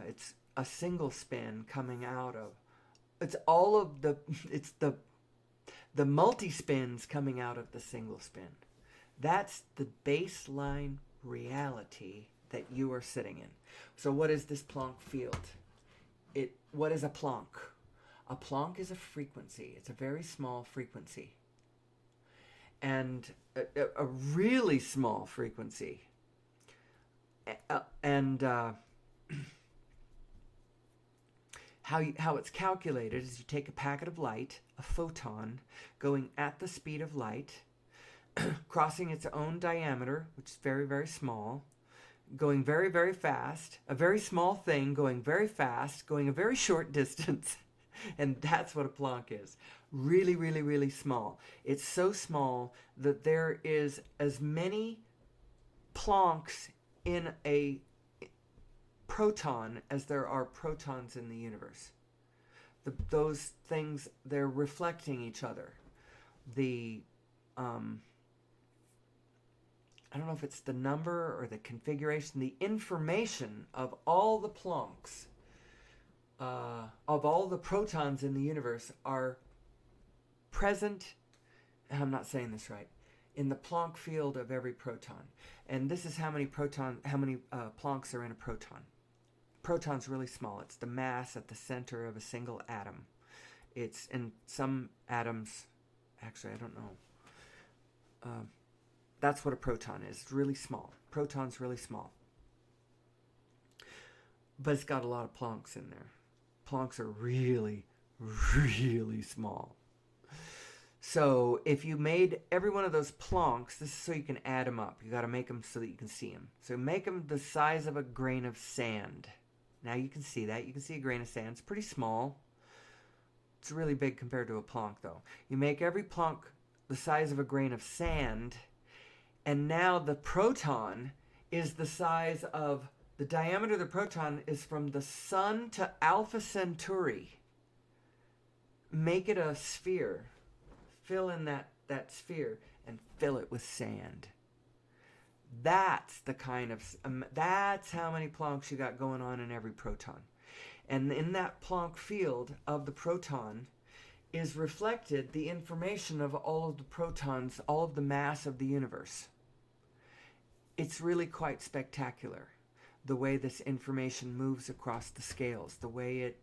It's a single spin coming out of, it's the multi-spins coming out of the single spin. That's the baseline reality that you are sitting in. So what is this Planck field? What is a Planck? A Planck is a frequency. It's a very small frequency. And a really small frequency. How it's calculated is you take a packet of light, a photon, going at the speed of light, crossing its own diameter, which is very, very small, going very, very fast, a very small thing going very fast, going a very short distance, and that's what a Planck is. Really, really, really small. It's so small that there is as many Plancks in a proton as there are protons in the universe. Those things, they're reflecting each other. I don't know if it's the number or the configuration, the information of all the Plancks, of all the protons in the universe are present, I'm not saying this right, in the Planck field of every proton. And this is how many Plancks are in a proton. Proton's really small. It's the mass at the center of a single atom. It's in some atoms, actually I don't know. That's what a proton is. It's really small. Proton's really small. But it's got a lot of Plancks in there. Plancks are really, really small. So if you made every one of those Plancks, this is so you can add them up. You got to make them so that you can see them. So make them the size of a grain of sand. Now you can see that. You can see a grain of sand. It's pretty small. It's really big compared to a Planck, though. You make every Planck the size of a grain of sand, and now the proton is the size of, the diameter of the proton is from the sun to Alpha Centauri. Make it a sphere. Fill in that that sphere and fill it with sand. That's the kind of, that's how many Plancks you got going on in every proton. And in that Planck field of the proton is reflected the information of all of the protons, all of the mass of the universe. It's really quite spectacular, the way this information moves across the scales, the way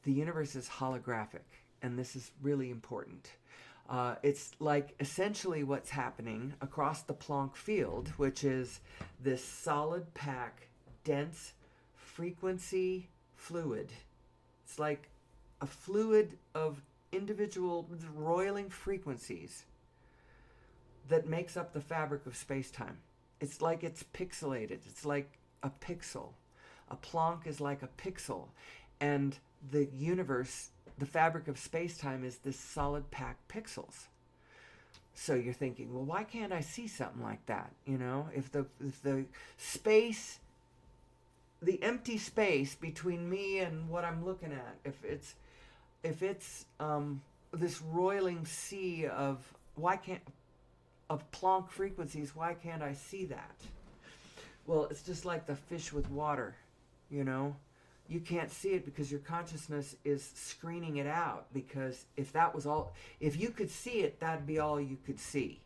the universe is holographic, and this is really important. It's like essentially what's happening across the Planck field, which is this solid pack, dense frequency fluid. It's like a fluid of individual roiling frequencies that makes up the fabric of space-time. It's like it's pixelated. It's like a pixel. A Planck is like a pixel. And the universe, the fabric of space-time, is this solid pack pixels. So you're thinking, well, why can't I see something like that? You know, if the space, the empty space between me and what I'm looking at, if it's this roiling sea of Planck frequencies, why can't I see that? Well, it's just like the fish with water, you know. You can't see it because your consciousness is screening it out, because if you could see it, that'd be all you could see.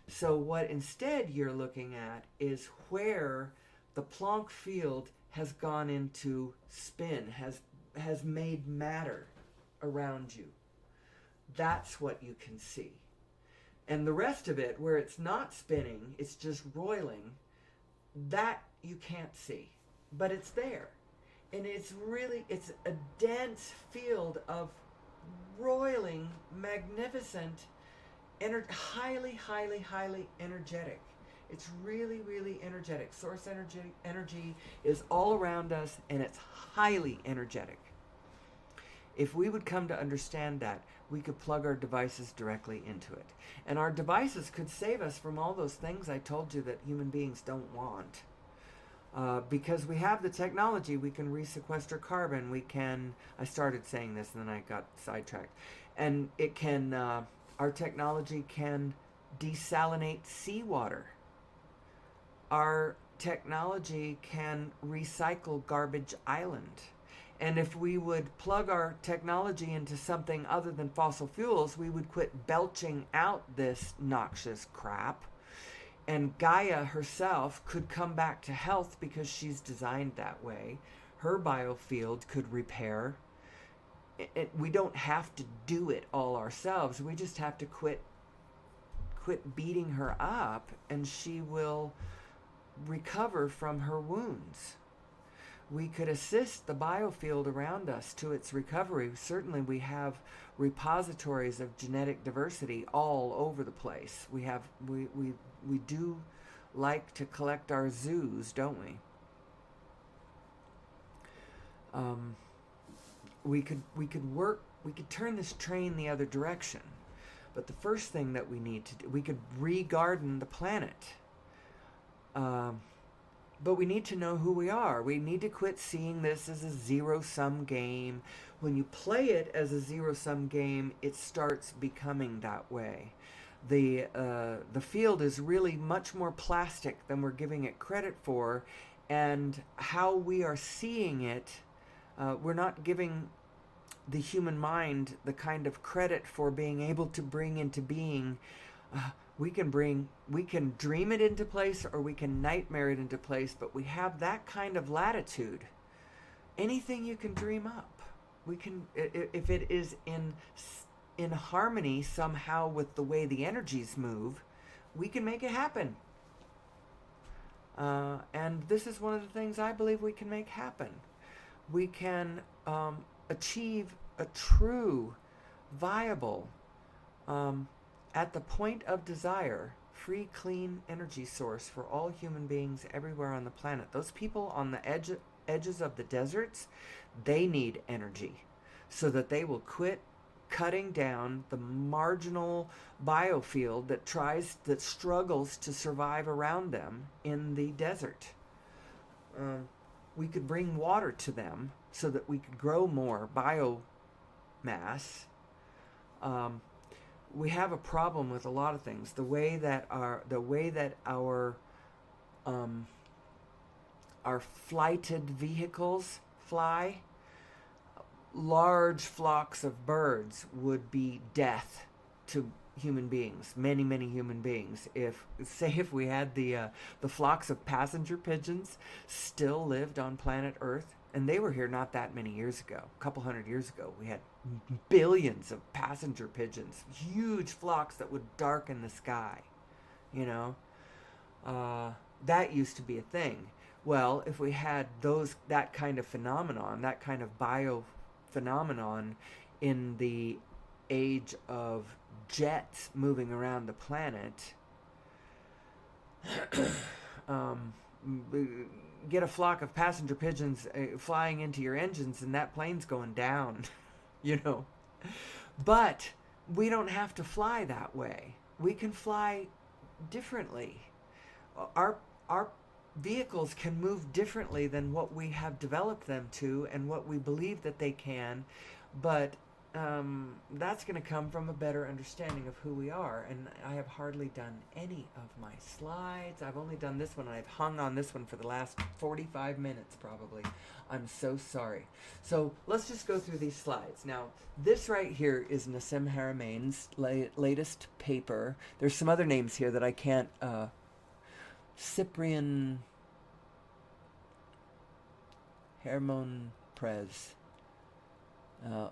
So what instead you're looking at is where the Planck field has gone into spin, has made matter around you. That's what you can see. And the rest of it, where it's not spinning, it's just roiling, that you can't see. But it's there. And it's a dense field of roiling, magnificent, highly, highly, highly energetic. It's really, really energetic. Source energy is all around us, and it's highly energetic. If we would come to understand that, we could plug our devices directly into it. And our devices could save us from all those things I told you that human beings don't want. Because we have the technology, we can resequester carbon, I started saying this and then I got sidetracked. And our technology can desalinate seawater. Our technology can recycle Garbage Island. And if we would plug our technology into something other than fossil fuels, we would quit belching out this noxious crap. And Gaia herself could come back to health because she's designed that way. Her biofield could repair. We don't have to do it all ourselves. We just have to quit beating her up, and she will recover from her wounds. We could assist the biofield around us to its recovery. Certainly we have repositories of genetic diversity all over the place. We do like to collect our zoos, don't we? We could turn this train the other direction. But the first thing that we need to do, we could re-garden the planet. But we need to know who we are. We need to quit seeing this as a zero-sum game. When you play it as a zero-sum game, it starts becoming that way. The field is really much more plastic than we're giving it credit for, and how we are seeing it, we're not giving the human mind the kind of credit for being able to bring into being. We can dream it into place, or we can nightmare it into place, but we have that kind of latitude. Anything you can dream up, we can, if it is in harmony somehow with the way the energies move, we can make it happen. And this is one of the things I believe we can make happen. We can achieve a true, viable, at the point of desire, free, clean energy source for all human beings everywhere on the planet. Those people on the edges of the deserts, they need energy so that they will quit cutting down the marginal biofield that struggles to survive around them in the desert. We could bring water to them so that we could grow more biomass. we have a problem with a lot of things. Um, our flighted vehicles fly. Large flocks of birds would be death to human beings, many human beings. If we had the flocks of passenger pigeons still lived on planet Earth, and they were here not that many years ago, a couple hundred years ago, we had billions of passenger pigeons, huge flocks that would darken the sky. You know, that used to be a thing. Well, if we had that kind of phenomenon, that kind of bio phenomenon in the age of jets moving around the planet, get a flock of passenger pigeons flying into your engines and that plane's going down, you know. But we don't have to fly that way. We can fly differently. Our vehicles can move differently than what we have developed them to and what we believe that they can, but that's going to come from a better understanding of who we are. And I have hardly done any of my slides. I've only done this one. I've hung on this one for the last 45 minutes probably. I'm so sorry. So let's just go through these slides. Now, this right here is Nassim Haramein's latest paper. There's some other names here that I can't... Cyprian Hermon Prez,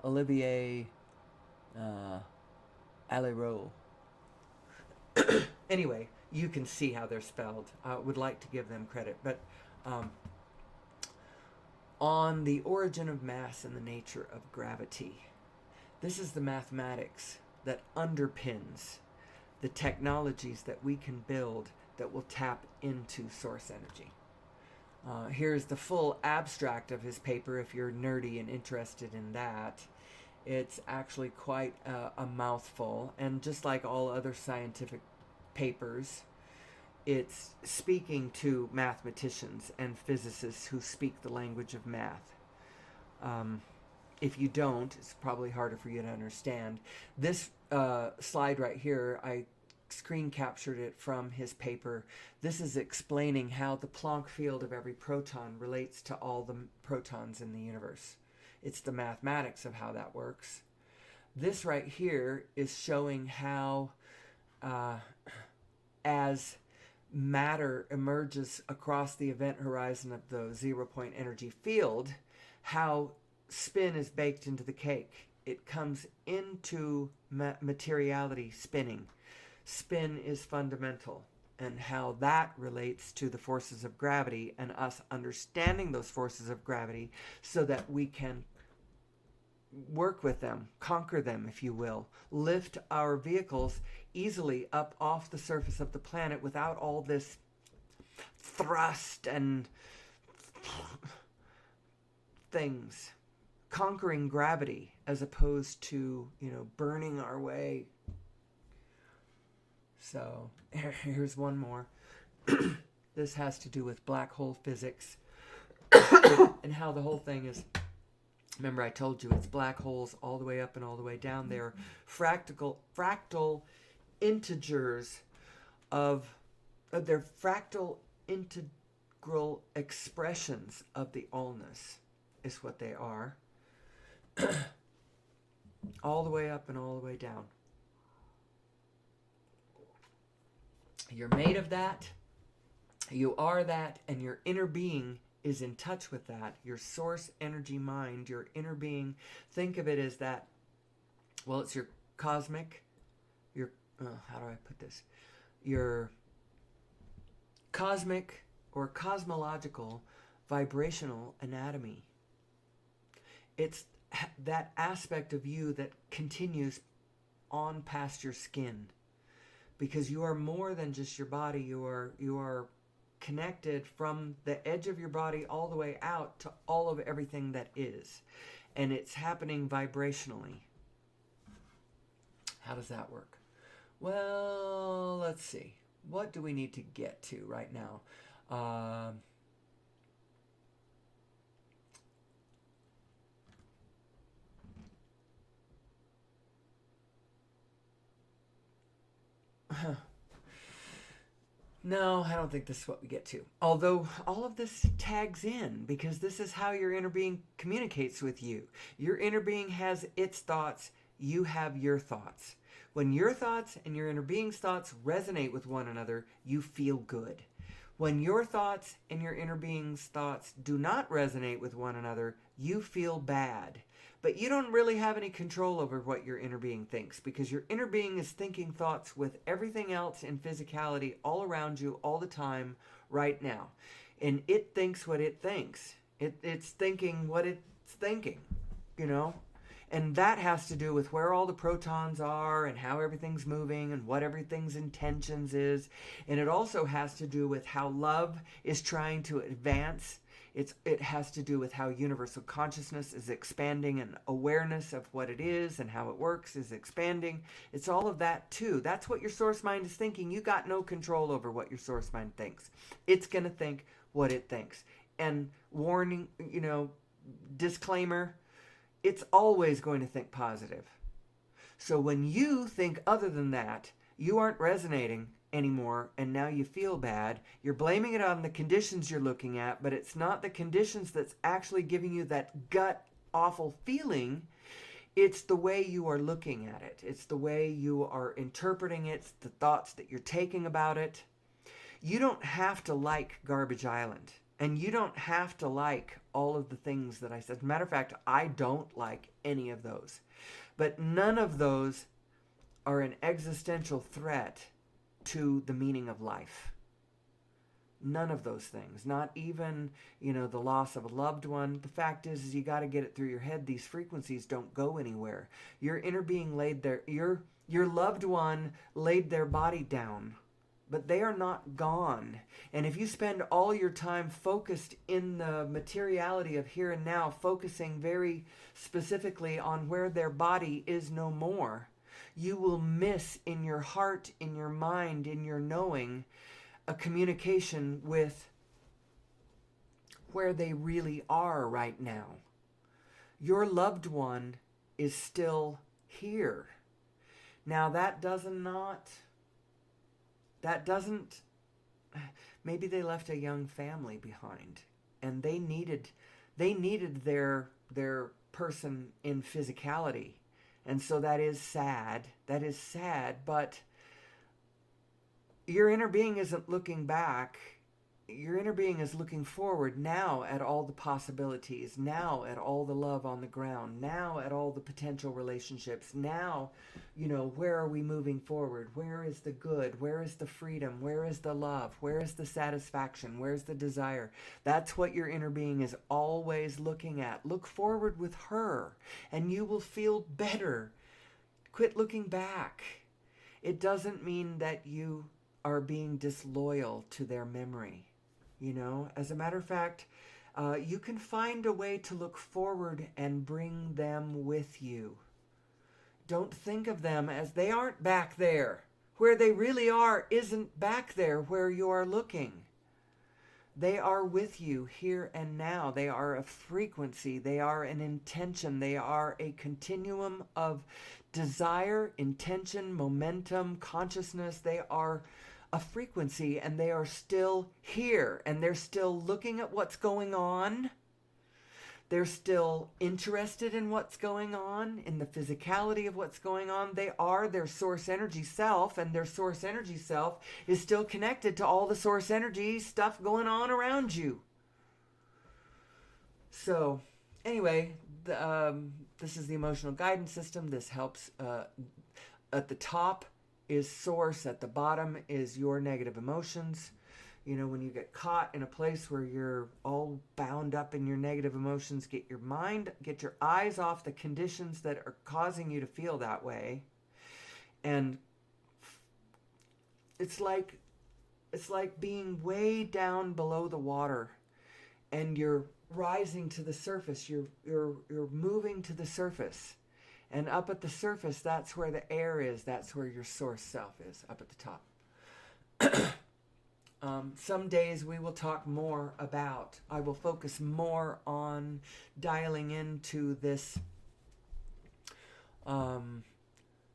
Olivier Alero. Anyway, you can see how they're spelled. I would like to give them credit, but on the origin of mass and the nature of gravity. This is the mathematics that underpins the technologies that we can build that will tap into source energy. Here's the full abstract of his paper if you're nerdy and interested in that. It's actually quite a mouthful, and just like all other scientific papers, it's speaking to mathematicians and physicists who speak the language of math. If you don't, it's probably harder for you to understand. This slide right here, I screen captured it from his paper. This is explaining how the Planck field of every proton relates to all the protons in the universe. It's the mathematics of how that works. This right here is showing how as matter emerges across the event horizon of the zero-point energy field, how spin is baked into the cake. It comes into materiality spinning. Spin is fundamental, and how that relates to the forces of gravity and us understanding those forces of gravity so that we can work with them, conquer them, if you will, lift our vehicles easily up off the surface of the planet without all this thrust and things. Conquering gravity as opposed to, burning our way. So here's one more. This has to do with black hole physics and how the whole thing is. Remember, I told you it's black holes all the way up and all the way down. They're fractal integers of they're fractal integral expressions of the allness is what they are. All the way up and all the way down. You're made of that, you are that, and your inner being is in touch with that. Your source energy mind, your inner being, think of it as that, well, it's your cosmic, how do I put this? Your cosmic or cosmological vibrational anatomy. It's that aspect of you that continues on past your skin. Because you are more than just your body. You are connected from the edge of your body all the way out to all of everything that is. And it's happening vibrationally. How does that work? Well, let's see. What do we need to get to right now? No, I don't think this is what we get to. Although all of this tags in because this is how your inner being communicates with you. Your inner being has its thoughts, you have your thoughts. When your thoughts and your inner being's thoughts resonate with one another, you feel good. When your thoughts and your inner being's thoughts do not resonate with one another, you feel bad. But you don't really have any control over what your inner being thinks because your inner being is thinking thoughts with everything else in physicality all around you all the time right now. And it thinks what it thinks. It's thinking what it's thinking, you know? And that has to do with where all the protons are and how everything's moving and what everything's intentions is. And it also has to do with how love is trying to advance. It has to do with how universal consciousness is expanding and awareness of what it is and how it works is expanding. It's all of that too. That's what your source mind is thinking. You got no control over what your source mind thinks. It's going to think what it thinks. And warning, disclaimer, it's always going to think positive. So when you think other than that, you aren't resonating anymore and now you feel bad. You're blaming it on the conditions you're looking at, but it's not the conditions that's actually giving you that gut awful feeling. It's the way you are looking at it. It's the way you are interpreting it. It's the thoughts that you're taking about it. You don't have to like Garbage Island. And you don't have to like all of the things that I said. As a matter of fact, I don't like any of those. But none of those are an existential threat to the meaning of life. None of those things. Not even, the loss of a loved one. The fact is you got to get it through your head. These frequencies don't go anywhere. Your inner being your loved one laid their body down. But they are not gone. And if you spend all your time focused in the materiality of here and now, focusing very specifically on where their body is no more, you will miss in your heart, in your mind, in your knowing, a communication with where they really are right now. Your loved one is still here. Now that doesn't, maybe they left a young family behind and they needed their person in physicality. And so that is sad, but your inner being isn't looking back. Your inner being is looking forward now at all the possibilities, now at all the love on the ground, now at all the potential relationships, now, where are we moving forward? Where is the good? Where is the freedom? Where is the love? Where is the satisfaction? Where's the desire? That's what your inner being is always looking at. Look forward with her and you will feel better. Quit looking back. It doesn't mean that you are being disloyal to their memory. As a matter of fact, you can find a way to look forward and bring them with you. Don't think of them as they aren't back there. Where they really are isn't back there where you are looking. They are with you here and now. They are a frequency. They are an intention. They are a continuum of desire, intention, momentum, consciousness. They are a frequency and they are still here and they're still looking at what's going on. They're still interested in what's going on, in the physicality of what's going on. They are their source energy self, and their source energy self is still connected to all the source energy stuff going on around you. So, anyway, this is the emotional guidance system. This helps. At the top is source. At the bottom is your negative emotions. When you get caught in a place where you're all bound up in your negative emotions, get your eyes off the conditions that are causing you to feel that way. And it's like being way down below the water and you're rising to the surface. You're moving to the surface. And up at the surface, that's where the air is. That's where your source self is, up at the top. Some days we will talk more about, I will focus more on dialing into this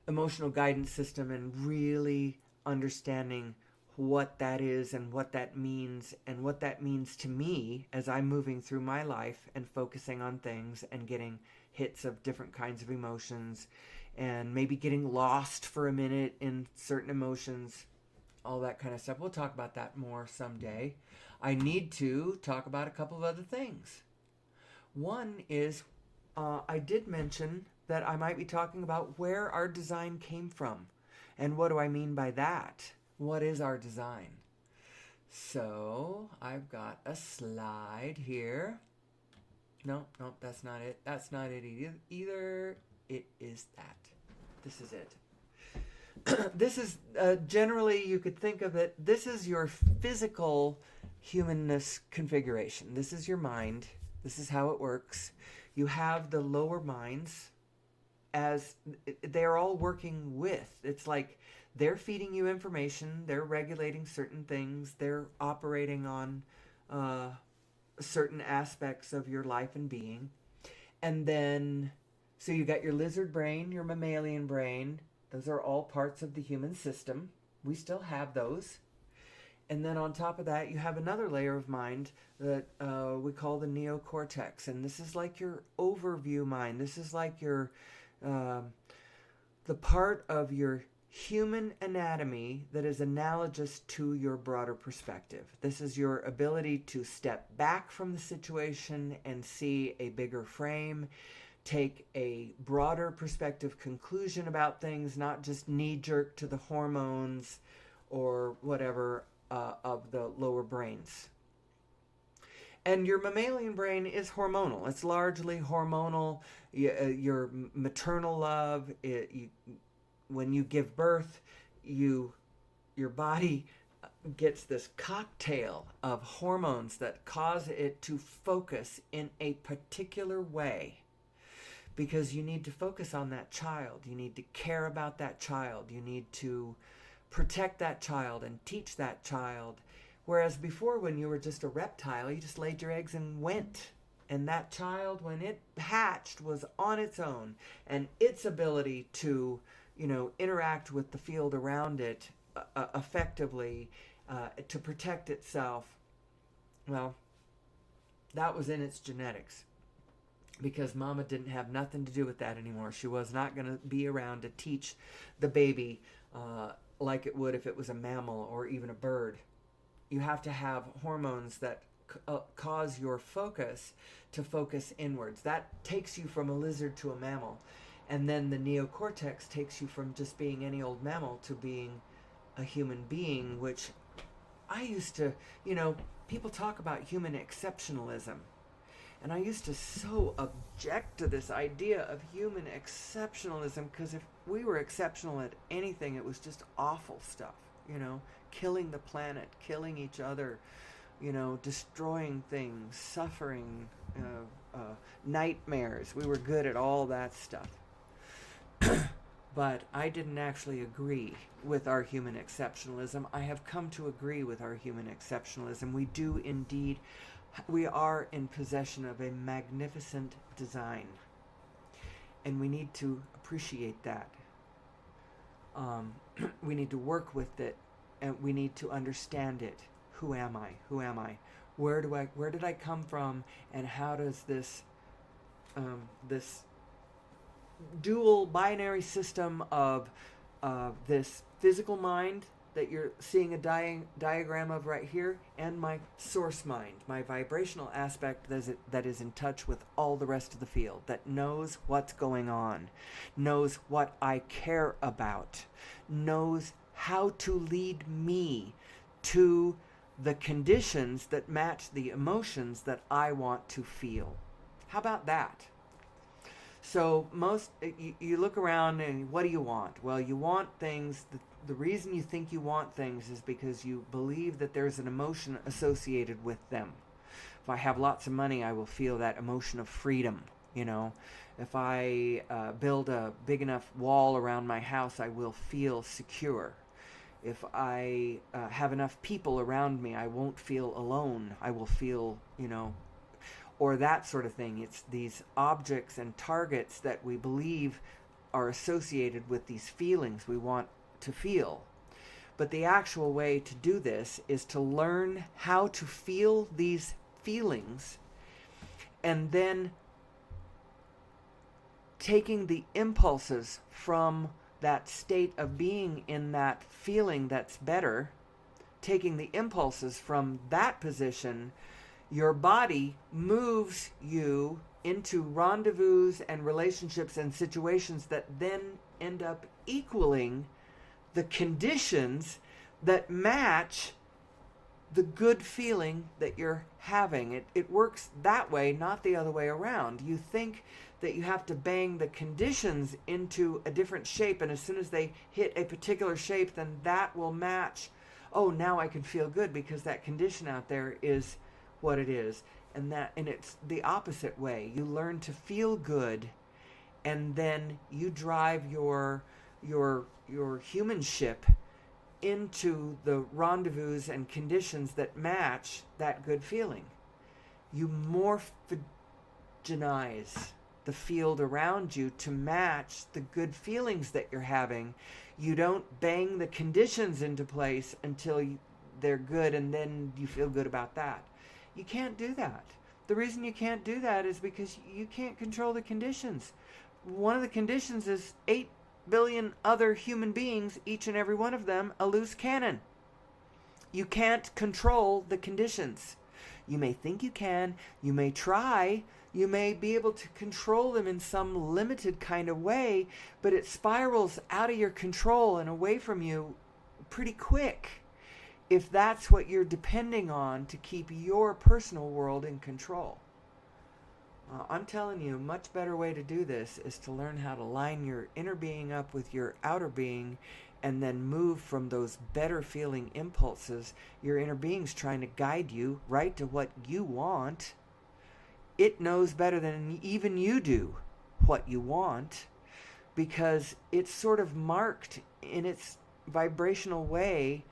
emotional guidance system and really understanding what that is and what that means to me as I'm moving through my life and focusing on things and getting hits of different kinds of emotions and maybe getting lost for a minute in certain emotions, all that kind of stuff. We'll talk about that more someday. I need to talk about a couple of other things. One is I did mention that I might be talking about where our design came from. And what do I mean by that? What is our design? So I've got a slide here. No, that's not it. That's not it either. It is that. This is it. This is generally, you could think of it, this is your physical humanness configuration. This is your mind. This is how it works. You have the lower minds as they're all working with. It's like they're feeding you information, they're regulating certain things, they're operating on certain aspects of your life and being. And then, so you got your lizard brain, your mammalian brain. Those are all parts of the human system. We still have those. And then on top of that, you have another layer of mind that we call the neocortex. And this is like your overview mind. This is like your the part of your human anatomy that is analogous to your broader perspective. This is your ability to step back from the situation and see a bigger frame, take a broader perspective conclusion about things, not just knee-jerk to the hormones or whatever of the lower brains. And your mammalian brain is hormonal. It's largely hormonal. Your maternal love, when you give birth, your body gets this cocktail of hormones that cause it to focus in a particular way. Because you need to focus on that child. You need to care about that child. You need to protect that child and teach that child. Whereas before, when you were just a reptile, you just laid your eggs and went. And that child, when it hatched, was on its own. And its ability to, interact with the field around it effectively, to protect itself, well, that was in its genetics. Because mama didn't have nothing to do with that anymore. She was not going to be around to teach the baby like it would if it was a mammal or even a bird. You have to have hormones that cause your focus to focus inwards. That takes you from a lizard to a mammal. And then the neocortex takes you from just being any old mammal to being a human being, which I used to, people talk about human exceptionalism. And I used to so object to this idea of human exceptionalism, because if we were exceptional at anything, it was just awful stuff, killing the planet, killing each other, destroying things, suffering, nightmares. We were good at all that stuff. But I didn't actually agree with our human exceptionalism. I have come to agree with our human exceptionalism. We are in possession of a magnificent design, and we need to appreciate that. We need to work with it, and we need to understand it. Who am I? Who am I? Where did I come from? And how does this dual binary system of this physical mind that you're seeing a diagram of right here, and my source mind, my vibrational aspect that is in touch with all the rest of the field, that knows what's going on, knows what I care about, knows how to lead me to the conditions that match the emotions that I want to feel. How about that? So you look around and what do you want? Well, you want things. The reason you think you want things is because you believe that there's an emotion associated with them. If I have lots of money, I will feel that emotion of freedom. If I build a big enough wall around my house, I will feel secure. If I have enough people around me, I won't feel alone. I will feel, or that sort of thing. It's these objects and targets that we believe are associated with these feelings we want to feel. But the actual way to do this is to learn how to feel these feelings, and then taking the impulses from that state of being in that feeling that's better, taking the impulses from that position, your body moves you into rendezvous and relationships and situations that then end up equaling the conditions that match the good feeling that you're having. It works that way, not the other way around. You think that you have to bang the conditions into a different shape, and as soon as they hit a particular shape, then that will match. Oh, now I can feel good because that condition out there is what it is. And it's the opposite way. You learn to feel good, and then you drive your human ship into the rendezvous and conditions that match that good feeling. You morphogenize the field around you to match the good feelings that you're having. You don't bang the conditions into place until they're good and then you feel good about that. You can't do that. The reason you can't do that is because you can't control the conditions. One of the conditions is 8 billion other human beings, each and every one of them a loose cannon. You can't control the conditions. You may think you can, you may try, you may be able to control them in some limited kind of way, but it spirals out of your control and away from you pretty quick if that's what you're depending on to keep your personal world in control. I'm telling you, a much better way to do this is to learn how to line your inner being up with your outer being, and then move from those better feeling impulses. Your inner being's trying to guide you right to what you want. It knows better than even you do what you want, because it's sort of marked in its vibrational way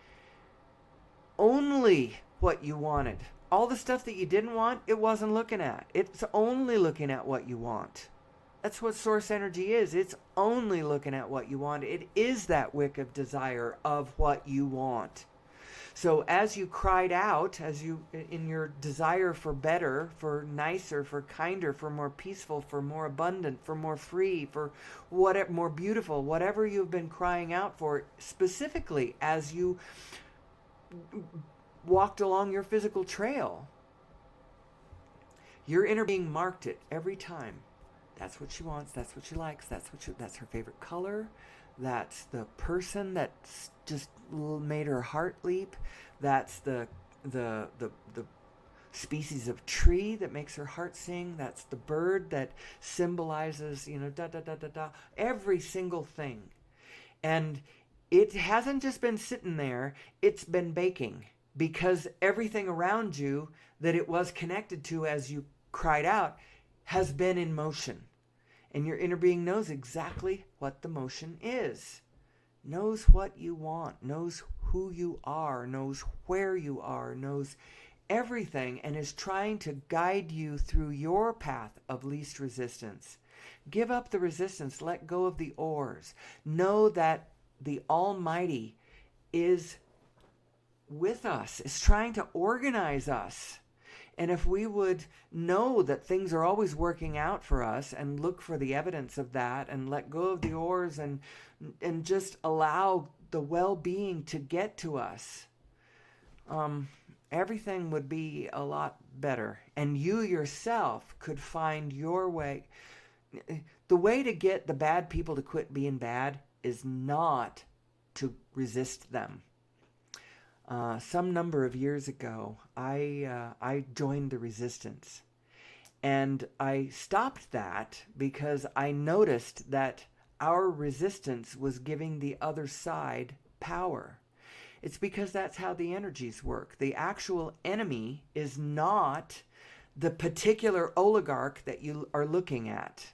only what you wanted. All the stuff that you didn't want, it wasn't looking at. It's only looking at what you want. That's what source energy is. It's only looking at what you want. It is that wick of desire of what you want. So as you cried out, as you, in your desire for better, for nicer, for kinder, for more peaceful, for more abundant, for more free, for whatever, more beautiful, whatever you've been crying out for, specifically as you walked along your physical trail, your inner being marked it every time. That's what she wants, that's what she likes, that's her favorite color, that's the person that's just made her heart leap, that's the species of tree that makes her heart sing, that's the bird that symbolizes, every single thing. And it hasn't just been sitting there, it's been baking, because everything around you that it was connected to as you cried out has been in motion. And your inner being knows exactly what the motion is, knows what you want, knows who you are, knows where you are, knows everything, and is trying to guide you through your path of least resistance. Give up the resistance, let go of the oars. Know that the Almighty is with us, is trying to organize us. And if we would know that things are always working out for us and look for the evidence of that and let go of the oars and just allow the well-being to get to us, everything would be a lot better. And you yourself could find your way. The way to get the bad people to quit being bad is not to resist them. Some number of years ago, I joined the resistance, and I stopped that because I noticed that our resistance was giving the other side power. It's because that's how the energies work. The actual enemy is not the particular oligarch that you are looking at.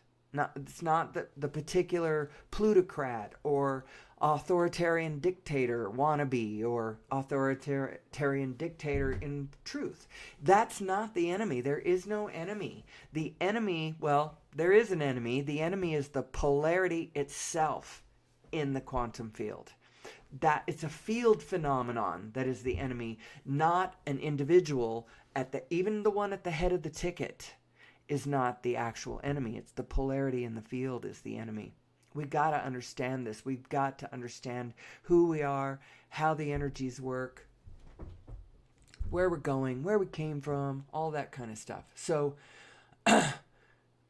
It's not the particular plutocrat or authoritarian dictator wannabe or authoritarian dictator in truth. That's not the enemy. There is no enemy. The enemy, well, there is an enemy. The enemy is the polarity itself in the quantum field. That it's a field phenomenon that is the enemy, not an individual. Even the one at the head of the ticket is not the actual enemy. It's the polarity in the field is the enemy. We've got to understand this. We've got to understand who we are, how the energies work, where we're going, where we came from, all that kind of stuff. So I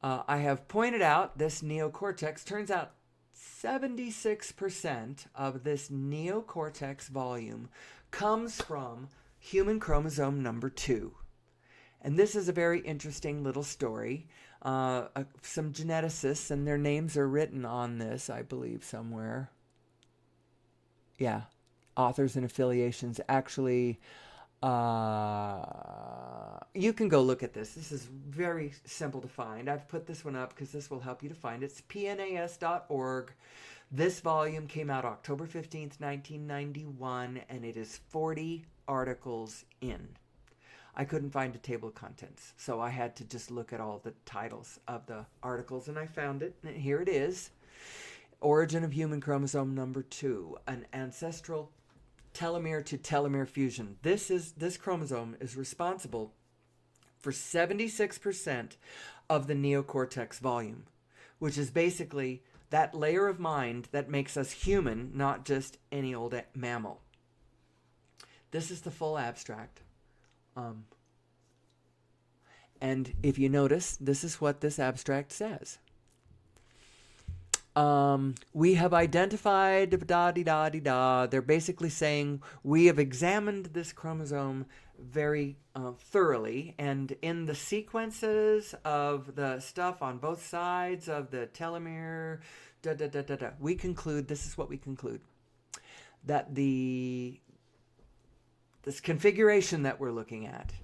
have pointed out this neocortex. Turns out 76% of this neocortex volume comes from human chromosome number 2. And this is a very interesting little story. Some geneticists, and their names are written on this, I believe, somewhere. Yeah, authors and affiliations. Actually, you can go look at this. This is very simple to find. I've put this one up because this will help you to find it. It's pnas.org. This volume came out October 15th, 1991, and it is 40 articles in. I couldn't find a table of contents, so I had to just look at all the titles of the articles, and I found it, and here it is. Origin of human chromosome number 2, an ancestral telomere to telomere fusion. This chromosome is responsible for 76% of the neocortex volume, which is basically that layer of mind that makes us human, not just any old mammal. This is the full abstract. And if you notice, this is what this abstract says. We have identified da-di-da-di-da. They're basically saying we have examined this chromosome very thoroughly, and in the sequences of the stuff on both sides of the telomere, we conclude, this is what we conclude, that this configuration that we're looking at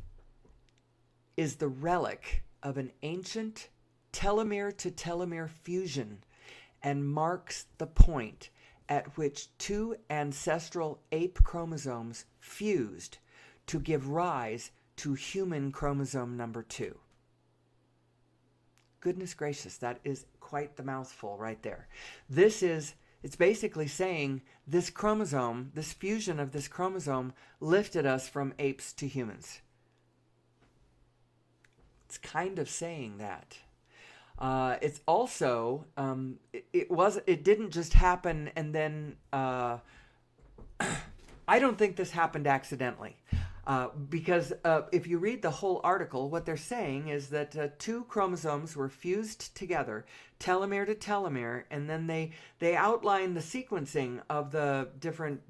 is the relic of an ancient telomere to telomere fusion, and marks the point at which two ancestral ape chromosomes fused to give rise to human chromosome number 2. Goodness gracious, that is quite the mouthful right there. It's basically saying this chromosome, this fusion of this chromosome, lifted us from apes to humans. It's kind of saying that. It's also, it didn't just happen and then, I don't think this happened accidentally. Because if you read the whole article, what they're saying is that two chromosomes were fused together, telomere to telomere, and then they outline the sequencing of the different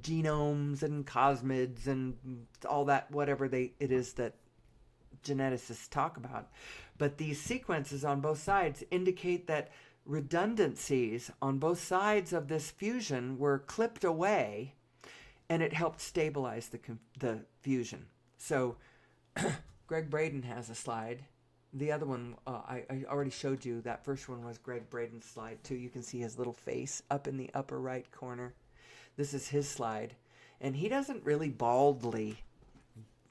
genomes and cosmids and all that, whatever it is that geneticists talk about. But these sequences on both sides indicate that redundancies on both sides of this fusion were clipped away, and it helped stabilize the fusion. So Greg Braden has a slide. The other one, I already showed you. That first one was Greg Braden's slide too. You can see his little face up in the upper right corner. This is his slide. And he doesn't really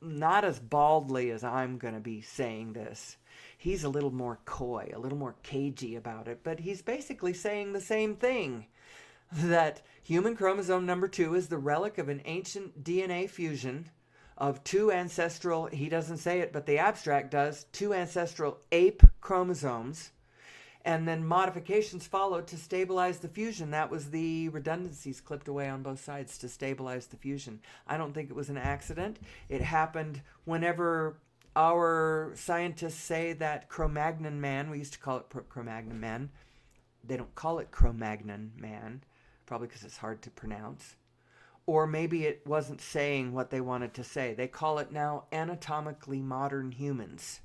not as baldly as I'm going to be saying this. He's a little more coy, a little more cagey about it, but he's basically saying the same thing. That human chromosome number 2 is the relic of an ancient DNA fusion of two ancestral, he doesn't say it, but the abstract does, two ancestral ape chromosomes, and then modifications followed to stabilize the fusion. That was the redundancies clipped away on both sides to stabilize the fusion. I don't think it was an accident. It happened whenever our scientists say that Cro-Magnon man, we used to call it Cro-Magnon man, they don't call it Cro-Magnon man, probably because it's hard to pronounce. Or maybe it wasn't saying what they wanted to say. They call it now anatomically modern humans.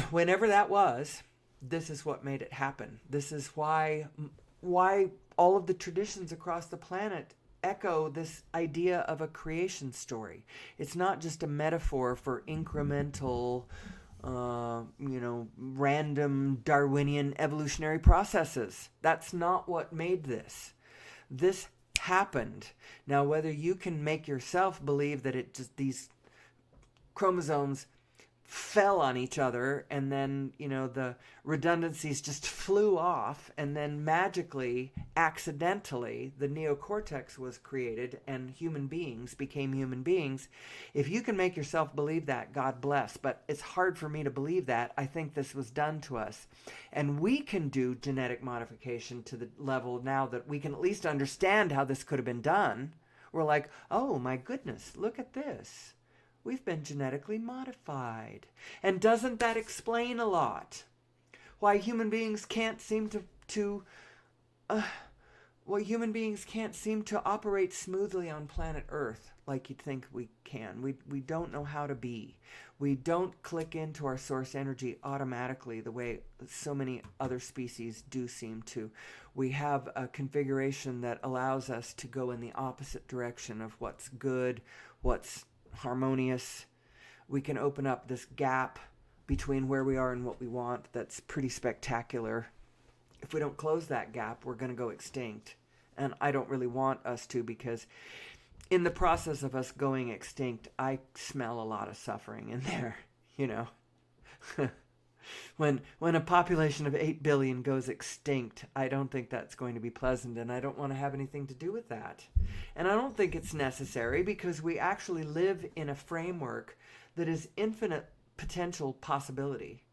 Whenever that was, this is what made it happen. This is why all of the traditions across the planet echo this idea of a creation story. It's not just a metaphor for incremental, random Darwinian evolutionary processes. That's not what made this. This happened. Now, whether you can make yourself believe that these chromosomes fell on each other, and then, the redundancies just flew off, and then magically, accidentally, the neocortex was created and human beings became human beings. If you can make yourself believe that, God bless, but it's hard for me to believe that. I think this was done to us, and we can do genetic modification to the level now that we can at least understand how this could have been done. We're like, oh my goodness, look at this. We've been genetically modified. And doesn't that explain a lot? Why human beings can't seem to operate smoothly on planet Earth like you'd think we can. We don't know how to be. We don't click into our source energy automatically the way so many other species do seem to. We have a configuration that allows us to go in the opposite direction of what's good, what's harmonious. We can open up this gap between where we are and what we want that's pretty spectacular. If we don't close that gap, we're going to go extinct. And I don't really want us to, because in the process of us going extinct, I smell a lot of suffering in there, When a population of 8 billion goes extinct, I don't think that's going to be pleasant, and I don't want to have anything to do with that. And I don't think it's necessary, because we actually live in a framework that is infinite potential possibility.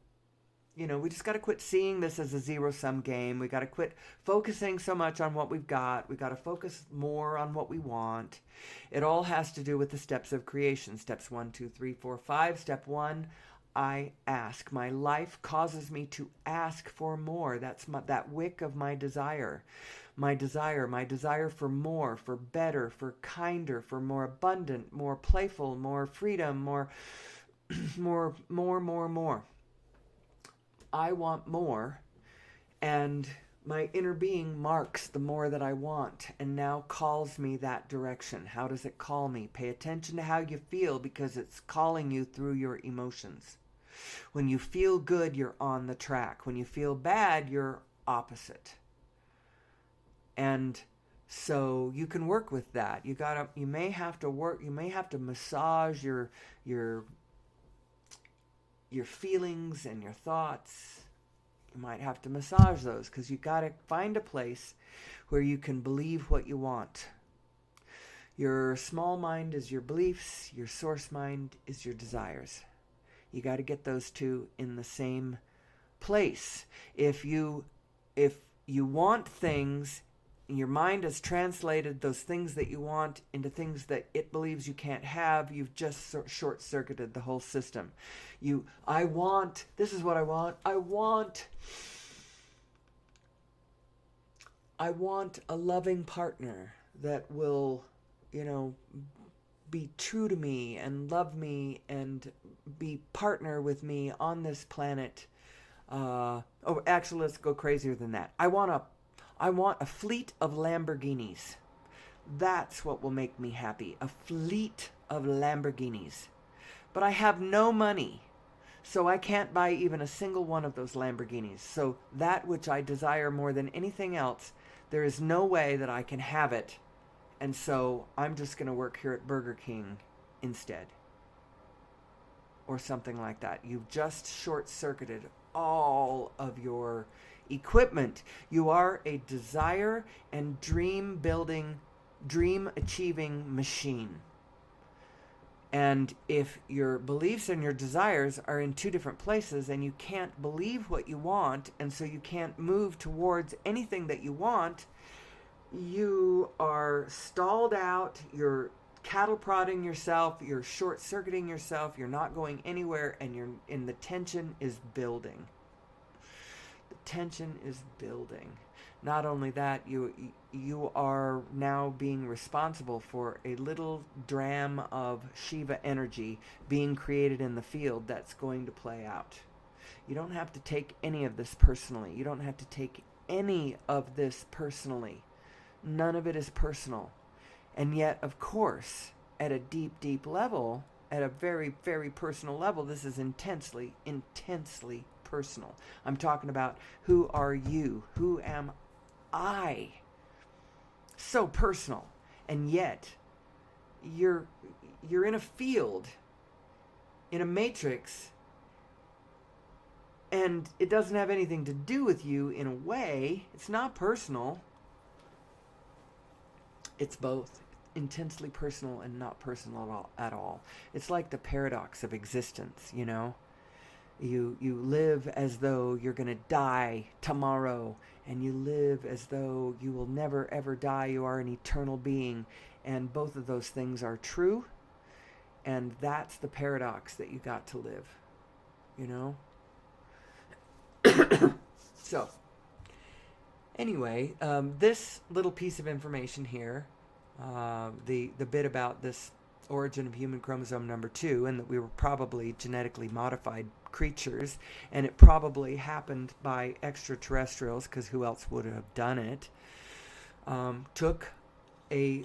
We just got to quit seeing this as a zero-sum game. We got to quit focusing so much on what we've got. We got to focus more on what we want. It all has to do with the steps of creation. Steps 1, 2, 3, 4, 5. Step 1, I ask. My life causes me to ask for more. That's that wick of my desire. My desire for more, for better, for kinder, for more abundant, more playful, more freedom, more. I want more, and my inner being marks the more that I want and now calls me that direction. How does it call me? Pay attention to how you feel, because it's calling you through your emotions. When you feel good, you're on the track. When you feel bad, you're opposite. And so you can work with that. You may have to massage your feelings and your thoughts. You might have to massage those, because you got to find a place where you can believe what you want. Your small mind is your beliefs, your source mind is your desires. You got to get those two in the same place. If you want things, your mind has translated those things that you want into things that it believes you can't have, you've just short-circuited the whole system. This is what I want. I want a loving partner that will, be true to me and love me and be partner with me on this planet. Actually, let's go crazier than that. I want a fleet of Lamborghinis. That's what will make me happy. A fleet of Lamborghinis. But I have no money, so I can't buy even a single one of those Lamborghinis. So that which I desire more than anything else, there is no way that I can have it. And so I'm just going to work here at Burger King instead. Or something like that. You've just short-circuited all of your equipment. You are a desire and dream achieving machine. And if your beliefs and your desires are in two different places, and you can't believe what you want, and so you can't move towards anything that you want, you are stalled out, you're cattle prodding yourself, you're short-circuiting yourself, you're not going anywhere, and the tension is building. Tension is building. Not only that, you are now being responsible for a little dram of Shiva energy being created in the field that's going to play out. You don't have to take any of this personally. You don't have to take any of this personally. None of it is personal. And yet, of course, at a deep, deep level, at a very, very personal level, this is intensely, intensely personal. I'm talking about, who are you? Who am I? So personal. And yet, you're in a field, in a matrix And it doesn't have anything to do with you in a way. It's not personal. It's both intensely personal and not personal at all. It's like the paradox of existence, you know? You live as though you're going to die tomorrow, and you live as though you will never ever die. You are an eternal being, and both of those things are true, and that's the paradox that you got to live, you know? So, anyway, this little piece of information here, the bit about this origin of human chromosome number 2, and that we were probably genetically modified creatures, and it probably happened by extraterrestrials, because who else would have done it, took a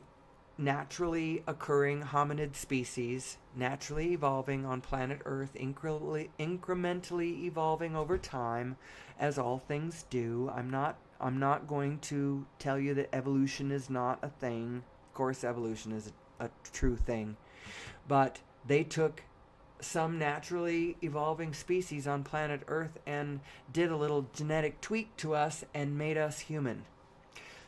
naturally occurring hominid species, naturally evolving on planet Earth, incrementally evolving over time, as all things do. I'm not going to tell you that evolution is not a thing. Of course, evolution is a true thing. But they took some naturally evolving species on planet Earth and did a little genetic tweak to us and made us human.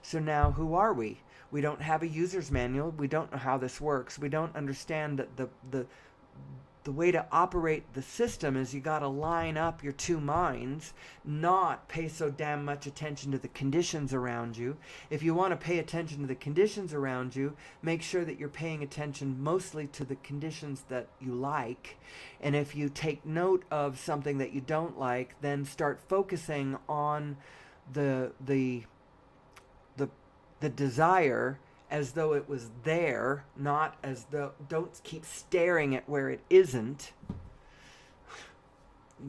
So now who are we? We don't have a user's manual. We don't know how this works. We don't understand that the way to operate the system is you got to line up your two minds, not pay so damn much attention to the conditions around you. If you want to pay attention to the conditions around you, make sure that you're paying attention mostly to the conditions that you like. And if you take note of something that you don't like, then start focusing on the desire as though it was there, not as though, don't keep staring at where it isn't.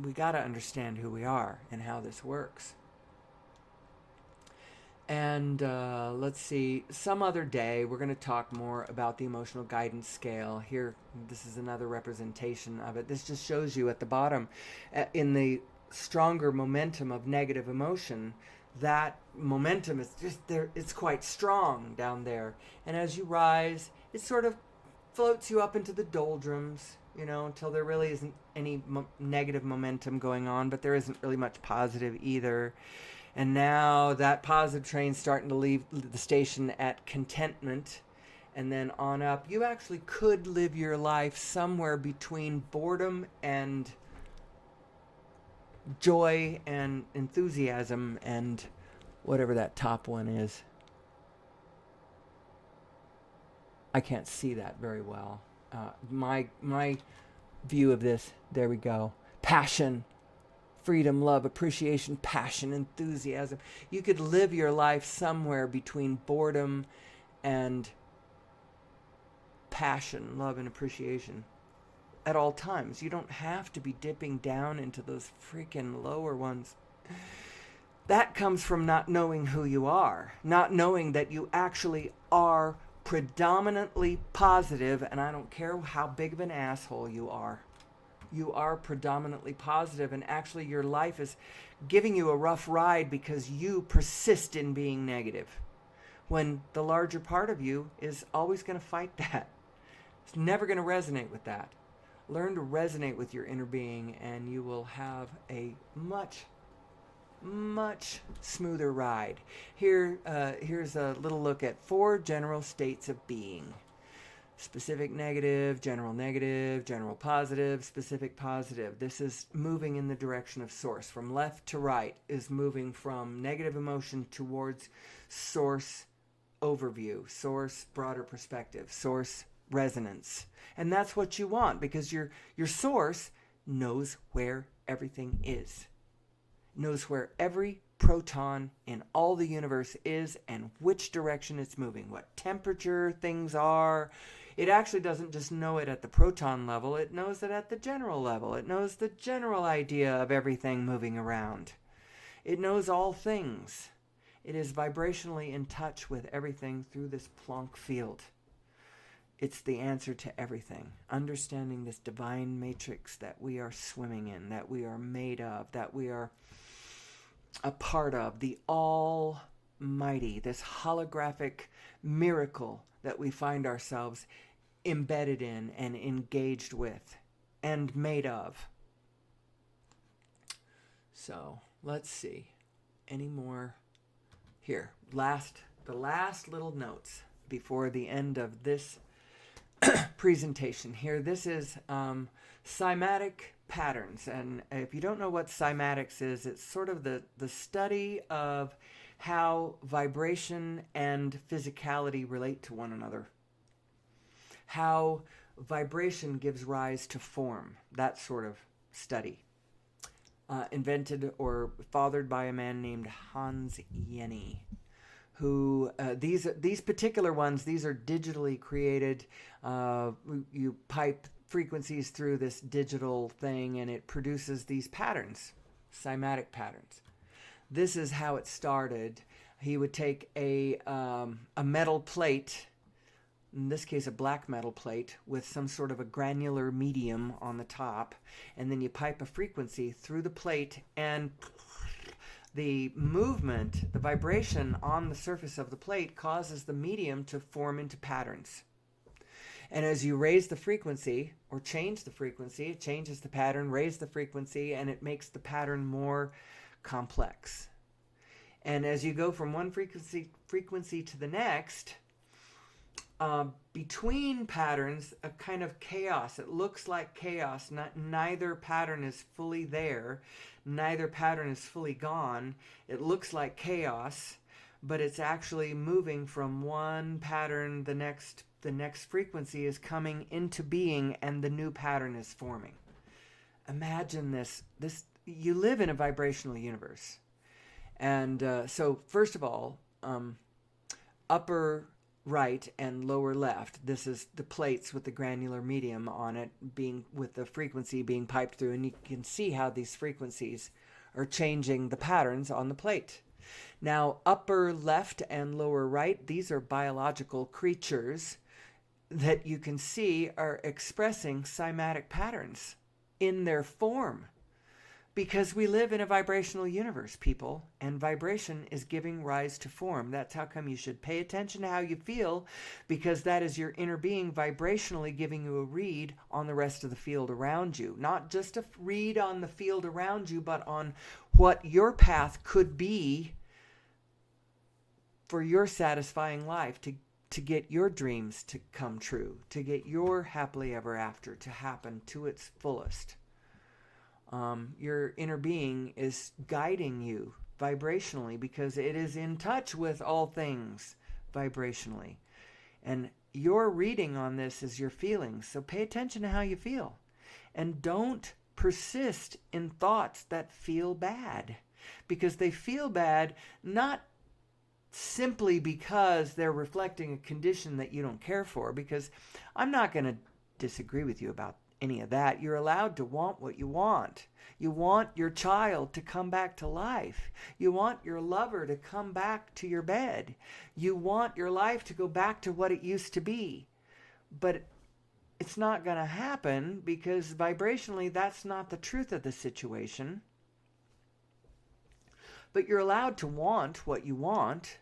We got to understand who we are and how this works. And let's see, some other day we're going to talk more about the emotional guidance scale. Here, this is another representation of it. This just shows you at the bottom, in the stronger momentum of negative emotion, that momentum is just there. It's quite strong down there, and as you rise, it sort of floats you up into the doldrums, you know, until there really isn't any negative momentum going on, but there isn't really much positive either. And now that positive train's starting to leave the station at contentment, and then on up. You actually could live your life somewhere between boredom and joy and enthusiasm and whatever that top one is. I can't see that very well. My view of this, there we go. Passion, freedom, love, appreciation, passion, enthusiasm. You could live your life somewhere between boredom and passion, love, and appreciation at all times. You don't have to be dipping down into those freaking lower ones. That comes from not knowing who you are, not knowing that you actually are predominantly positive, and I don't care how big of an asshole you are. You are predominantly positive, and actually your life is giving you a rough ride because you persist in being negative, when the larger part of you is always going to fight that. It's never going to resonate with that. Learn to resonate with your inner being, and you will have a much smoother ride. Here's a little look at 4 general states of being. Specific negative, general positive, specific positive. This is moving in the direction of source. From left to right is moving from negative emotion towards source overview, source broader perspective, source resonance. And that's what you want, because your source knows where everything is. Knows where every proton in all the universe is and which direction it's moving, what temperature things are. It actually doesn't just know it at the proton level, it knows it at the general level. It knows the general idea of everything moving around. It knows all things. It is vibrationally in touch with everything through this Planck field. It's the answer to everything. Understanding this divine matrix that we are swimming in, that we are made of, that we are a part of, the Almighty, this holographic miracle that we find ourselves embedded in and engaged with and made of. So let's see. Any more here? The last little notes before the end of this presentation here. This is cymatic patterns. And if you don't know what cymatics is, it's sort of the study of how vibration and physicality relate to one another. How vibration gives rise to form. That sort of study. Invented or fathered by a man named Hans Jenny, who these particular ones, these are digitally created. You pipe frequencies through this digital thing and it produces these patterns, cymatic patterns. This is how it started. He would take a metal plate, in this case a black metal plate, with some sort of a granular medium on the top, and then you pipe a frequency through the plate, and the movement, the vibration on the surface of the plate causes the medium to form into patterns. And as you raise the frequency or change the frequency, it changes the pattern, raise the frequency, and it makes the pattern more complex. And as you go from one frequency to the next, between patterns, a kind of chaos. It looks like chaos. Neither pattern is fully there. Neither pattern is fully gone. It looks like chaos, but it's actually moving from one pattern. The next frequency is coming into being, and the new pattern is forming. Imagine this. You live in a vibrational universe. And so, first of all, upper right and lower left, this is the plates with the granular medium on it, being with the frequency being piped through, and you can see how these frequencies are changing the patterns on the plate. Now, upper left and lower right, these are biological creatures that you can see are expressing cymatic patterns in their form. Because we live in a vibrational universe, people, and vibration is giving rise to form. That's how come you should pay attention to how you feel, because that is your inner being vibrationally giving you a read on the rest of the field around you. Not just a read on the field around you, but on what your path could be for your satisfying life, to get your dreams to come true, to get your happily ever after to happen to its fullest. Your inner being is guiding you vibrationally because it is in touch with all things vibrationally. And your reading on this is your feelings. So pay attention to how you feel. And don't persist in thoughts that feel bad. Because they feel bad not simply because they're reflecting a condition that you don't care for. Because I'm not going to disagree with you about any of that. You're allowed to want what you want. You want your child to come back to life. You want your lover to come back to your bed. You want your life to go back to what it used to be. But it's not going to happen because vibrationally that's not the truth of the situation. But you're allowed to want what you want.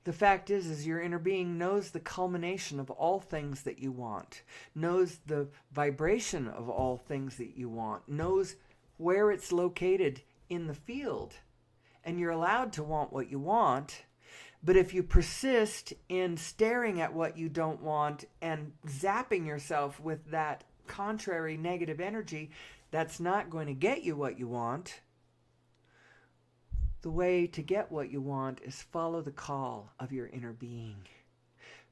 The fact is your inner being knows the culmination of all things that you want, knows the vibration of all things that you want, knows where it's located in the field. And you're allowed to want what you want, but if you persist in staring at what you don't want and zapping yourself with that contrary negative energy, that's not going to get you what you want. The way to get what you want is follow the call of your inner being.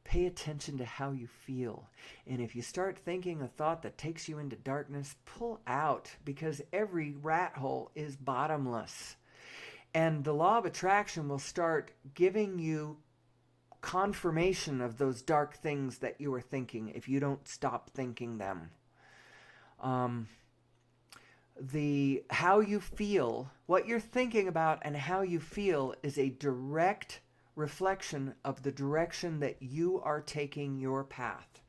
Pay attention to how you feel. And if you start thinking a thought that takes you into darkness, pull out, because every rat hole is bottomless. And the law of attraction will start giving you confirmation of those dark things that you are thinking if you don't stop thinking them. How you feel, what you're thinking about and how you feel is a direct reflection of the direction that you are taking your path,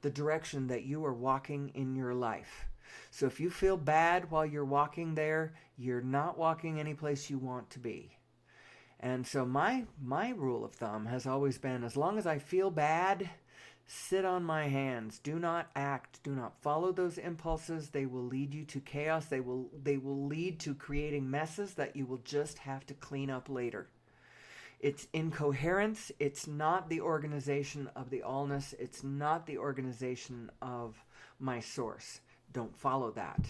the direction that you are walking in your life. So if you feel bad while you're walking there, you're not walking any place you want to be. And so my rule of thumb has always been, as long as I feel bad, Sit on my hands. Do not act. Do not follow those impulses. They will lead you to chaos. They will lead to creating messes that you will just have to clean up later. It's incoherence. It's not the organization of the allness. It's not the organization of my source. Don't follow that.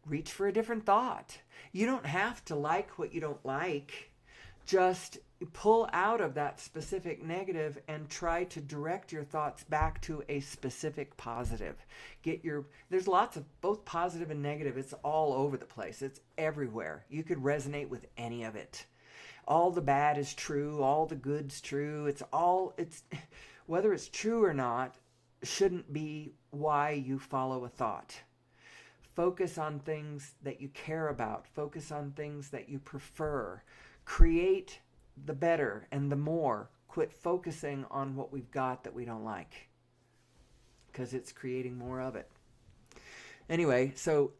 Reach for a different thought. You don't have to like what you don't like. Just pull out of that specific negative and try to direct your thoughts back to a specific positive. There's lots of both positive and negative. It's all over the place. It's everywhere. You could resonate with any of it. All the bad is true, all the good's true. It's whether it's true or not shouldn't be why you follow a thought. Focus on things that you care about. Focus on things that you prefer. Create the better and the more. Quit focusing on what we've got that we don't like, because it's creating more of it. Anyway, so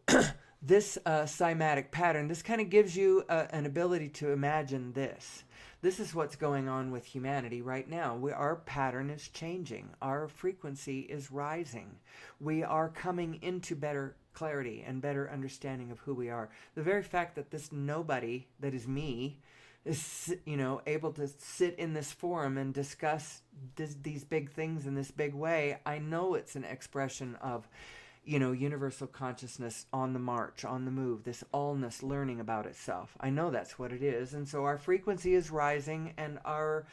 this cymatic pattern, this kind of gives you an ability to imagine this. This is what's going on with humanity right now. Our pattern is changing. Our frequency is rising. We are coming into better clarity and better understanding of who we are. The very fact that this nobody, that is me, is able to sit in this forum and discuss these big things in this big way, I know it's an expression of universal consciousness on the march, on the move, this allness learning about itself. I know that's what it is. And so our frequency is rising and our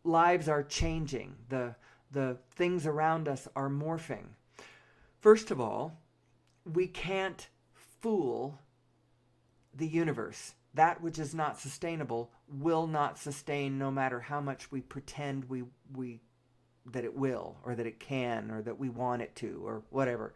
lives are changing. The things around us are morphing. First of all, we can't fool the universe. That which is not sustainable will not sustain, no matter how much we pretend that it will, or that it can, or that we want it to, or whatever.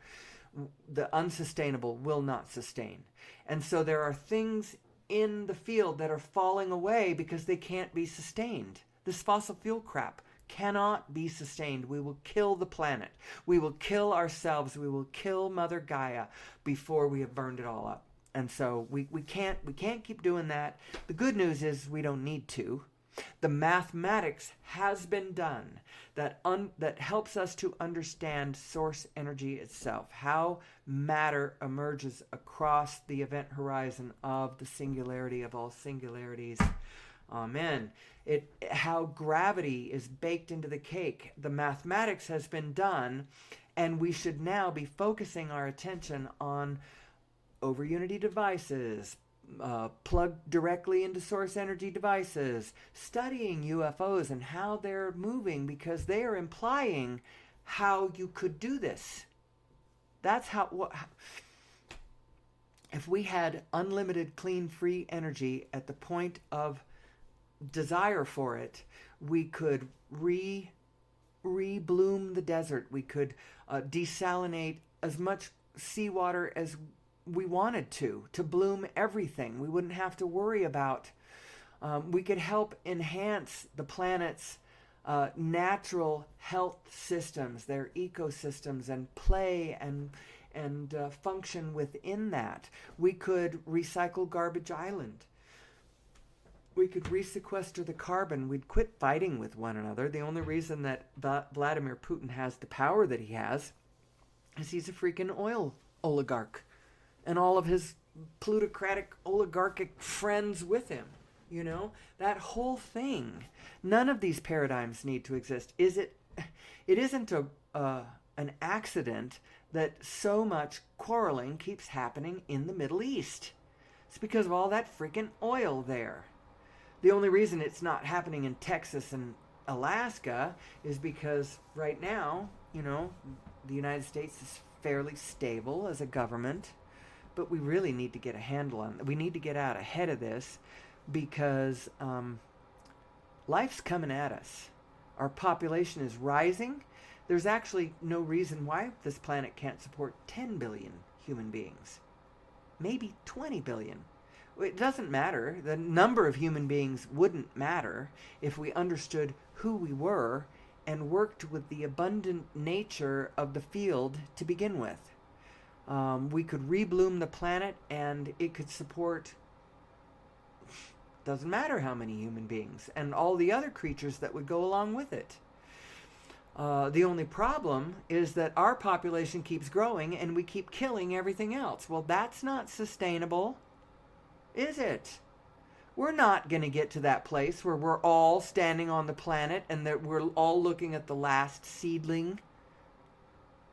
The unsustainable will not sustain. And so there are things in the field that are falling away because they can't be sustained. This fossil fuel crap cannot be sustained. We will kill the planet. We will kill ourselves. We will kill Mother Gaia before we have burned it all up. And so we can't keep doing that. The good news is we don't need to. The mathematics has been done that helps us to understand source energy itself, how matter emerges across the event horizon of the singularity of all singularities. Amen. How gravity is baked into the cake. The mathematics has been done, and we should now be focusing our attention on over unity devices, plugged directly into source energy devices, studying UFOs and how they're moving, because they are implying how you could do this. That's if we had unlimited clean free energy at the point of desire for it, we could re-bloom the desert. We could desalinate as much seawater as we wanted to bloom everything. We wouldn't have to worry about. We could help enhance the planet's natural health systems, their ecosystems, and play and function within that. We could recycle Garbage Island. We could resequester the carbon. We'd quit fighting with one another. The only reason that Vladimir Putin has the power that he has is he's a freaking oil oligarch, and all of his plutocratic oligarchic friends with him. That whole thing. None of these paradigms need to exist. It isn't an accident that so much quarreling keeps happening in the Middle East. It's because of all that freaking oil there. The only reason it's not happening in Texas and Alaska is because right now, the United States is fairly stable as a government. But we really need to get a handle on it. We need to get out ahead of this, because life's coming at us. Our population is rising. There's actually no reason why this planet can't support 10 billion human beings. Maybe 20 billion. It doesn't matter. The number of human beings wouldn't matter if we understood who we were and worked with the abundant nature of the field to begin with. We could rebloom the planet, and it could support, doesn't matter how many human beings, and all the other creatures that would go along with it. The only problem is that our population keeps growing and we keep killing everything else. Well, that's not sustainable, is it? We're not going to get to that place where we're all standing on the planet and that we're all looking at the last seedling.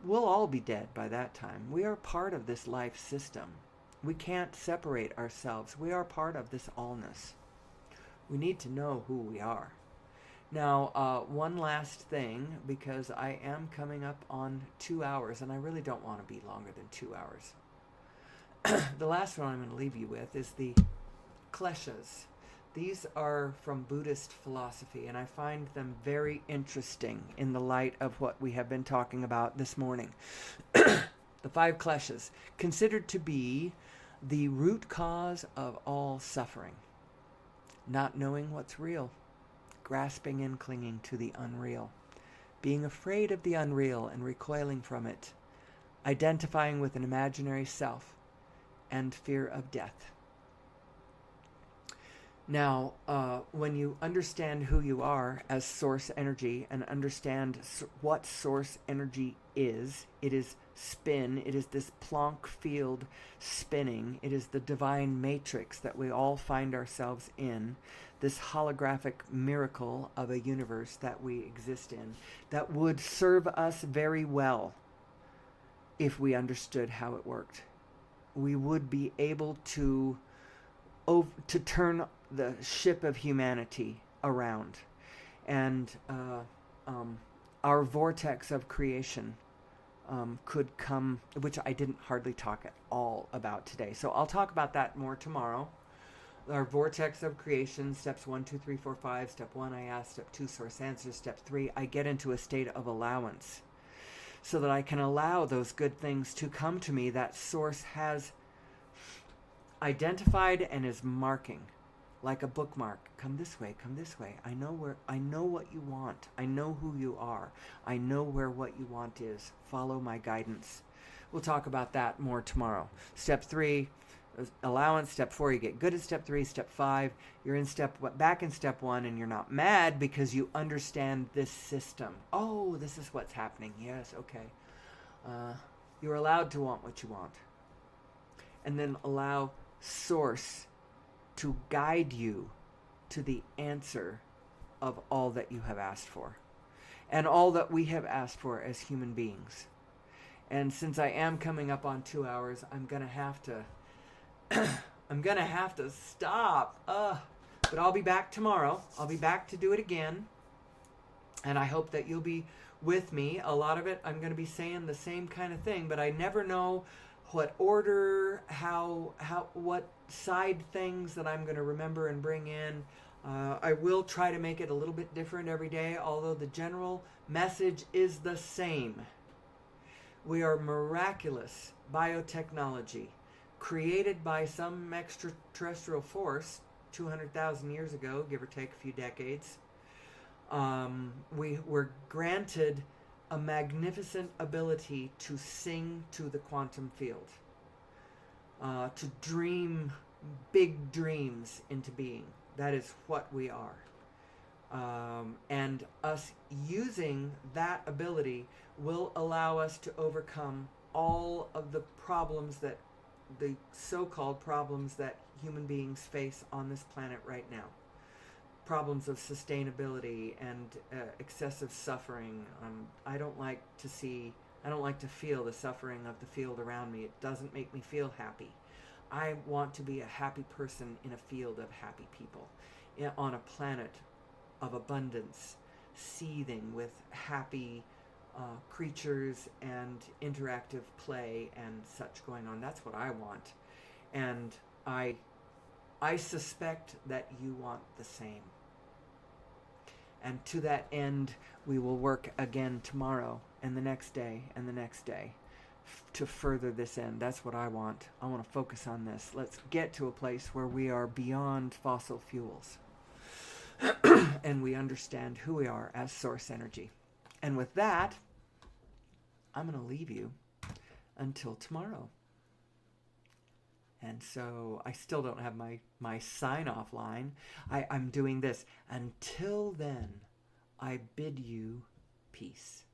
We'll all be dead by that time. We are part of this life system. We can't separate ourselves. We are part of this allness. We need to know who we are. Now, one last thing, because I am coming up on 2 hours, and I really don't want to be longer than 2 hours. The last one I'm going to leave you with is the kleshas. These are from Buddhist philosophy, and I find them very interesting in the light of what we have been talking about this morning. The 5 kleshas, considered to be the root cause of all suffering. Not knowing what's real, grasping and clinging to the unreal, being afraid of the unreal and recoiling from it, identifying with an imaginary self, and fear of death. Now, when you understand who you are as source energy and understand what source energy is, it is spin, it is this Planck field spinning, it is the divine matrix that we all find ourselves in, this holographic miracle of a universe that we exist in, that would serve us very well if we understood how it worked. We would be able to turn the ship of humanity around, and our vortex of creation could come, which I didn't hardly talk at all about today. So I'll talk about that more tomorrow. Our vortex of creation, steps 1, 2, 3, 4, 5. Step 1, I ask. Step 2, source answers. Step 3, I get into a state of allowance so that I can allow those good things to come to me that source has identified and is marking, like a bookmark. Come this way, come this way. I know what you want. I know who you are. I know where what you want is. Follow my guidance. We'll talk about that more tomorrow. Step 3, allowance. Step 4, you get good at step 3. Step 5, you're back in step 1, and you're not mad because you understand this system. Oh, this is what's happening. Yes, okay. You're allowed to want what you want. And then allow source to guide you to the answer of all that you have asked for and all that we have asked for as human beings. And since I am coming up on 2 hours, I'm gonna have to stop. But I'll be back tomorrow. I'll be back to do it again, and I hope that you'll be with me. A lot of it I'm going to be saying the same kind of thing, but I never know what order, what side things that I'm going to remember and bring in. I will try to make it a little bit different every day, although the general message is the same. We are miraculous biotechnology created by some extraterrestrial force 200,000 years ago, give or take a few decades. We were granted a magnificent ability to sing to the quantum field, to dream big dreams into being. That is what we are. And us using that ability will allow us to overcome all of the problems that, the so-called problems that human beings face on this planet right now. Problems of sustainability and excessive suffering. I don't like to feel the suffering of the field around me. It doesn't make me feel happy. I want to be a happy person in a field of happy people, on a planet of abundance, seething with happy creatures and interactive play and such going on. That's what I want. And I suspect that you want the same. And to that end, we will work again tomorrow and the next day and the next day to further this end. That's what I want. I want to focus on this. Let's get to a place where we are beyond fossil fuels and we understand who we are as source energy. And with that, I'm going to leave you until tomorrow. And so I still don't have my sign-off line. I'm doing this. Until then, I bid you peace.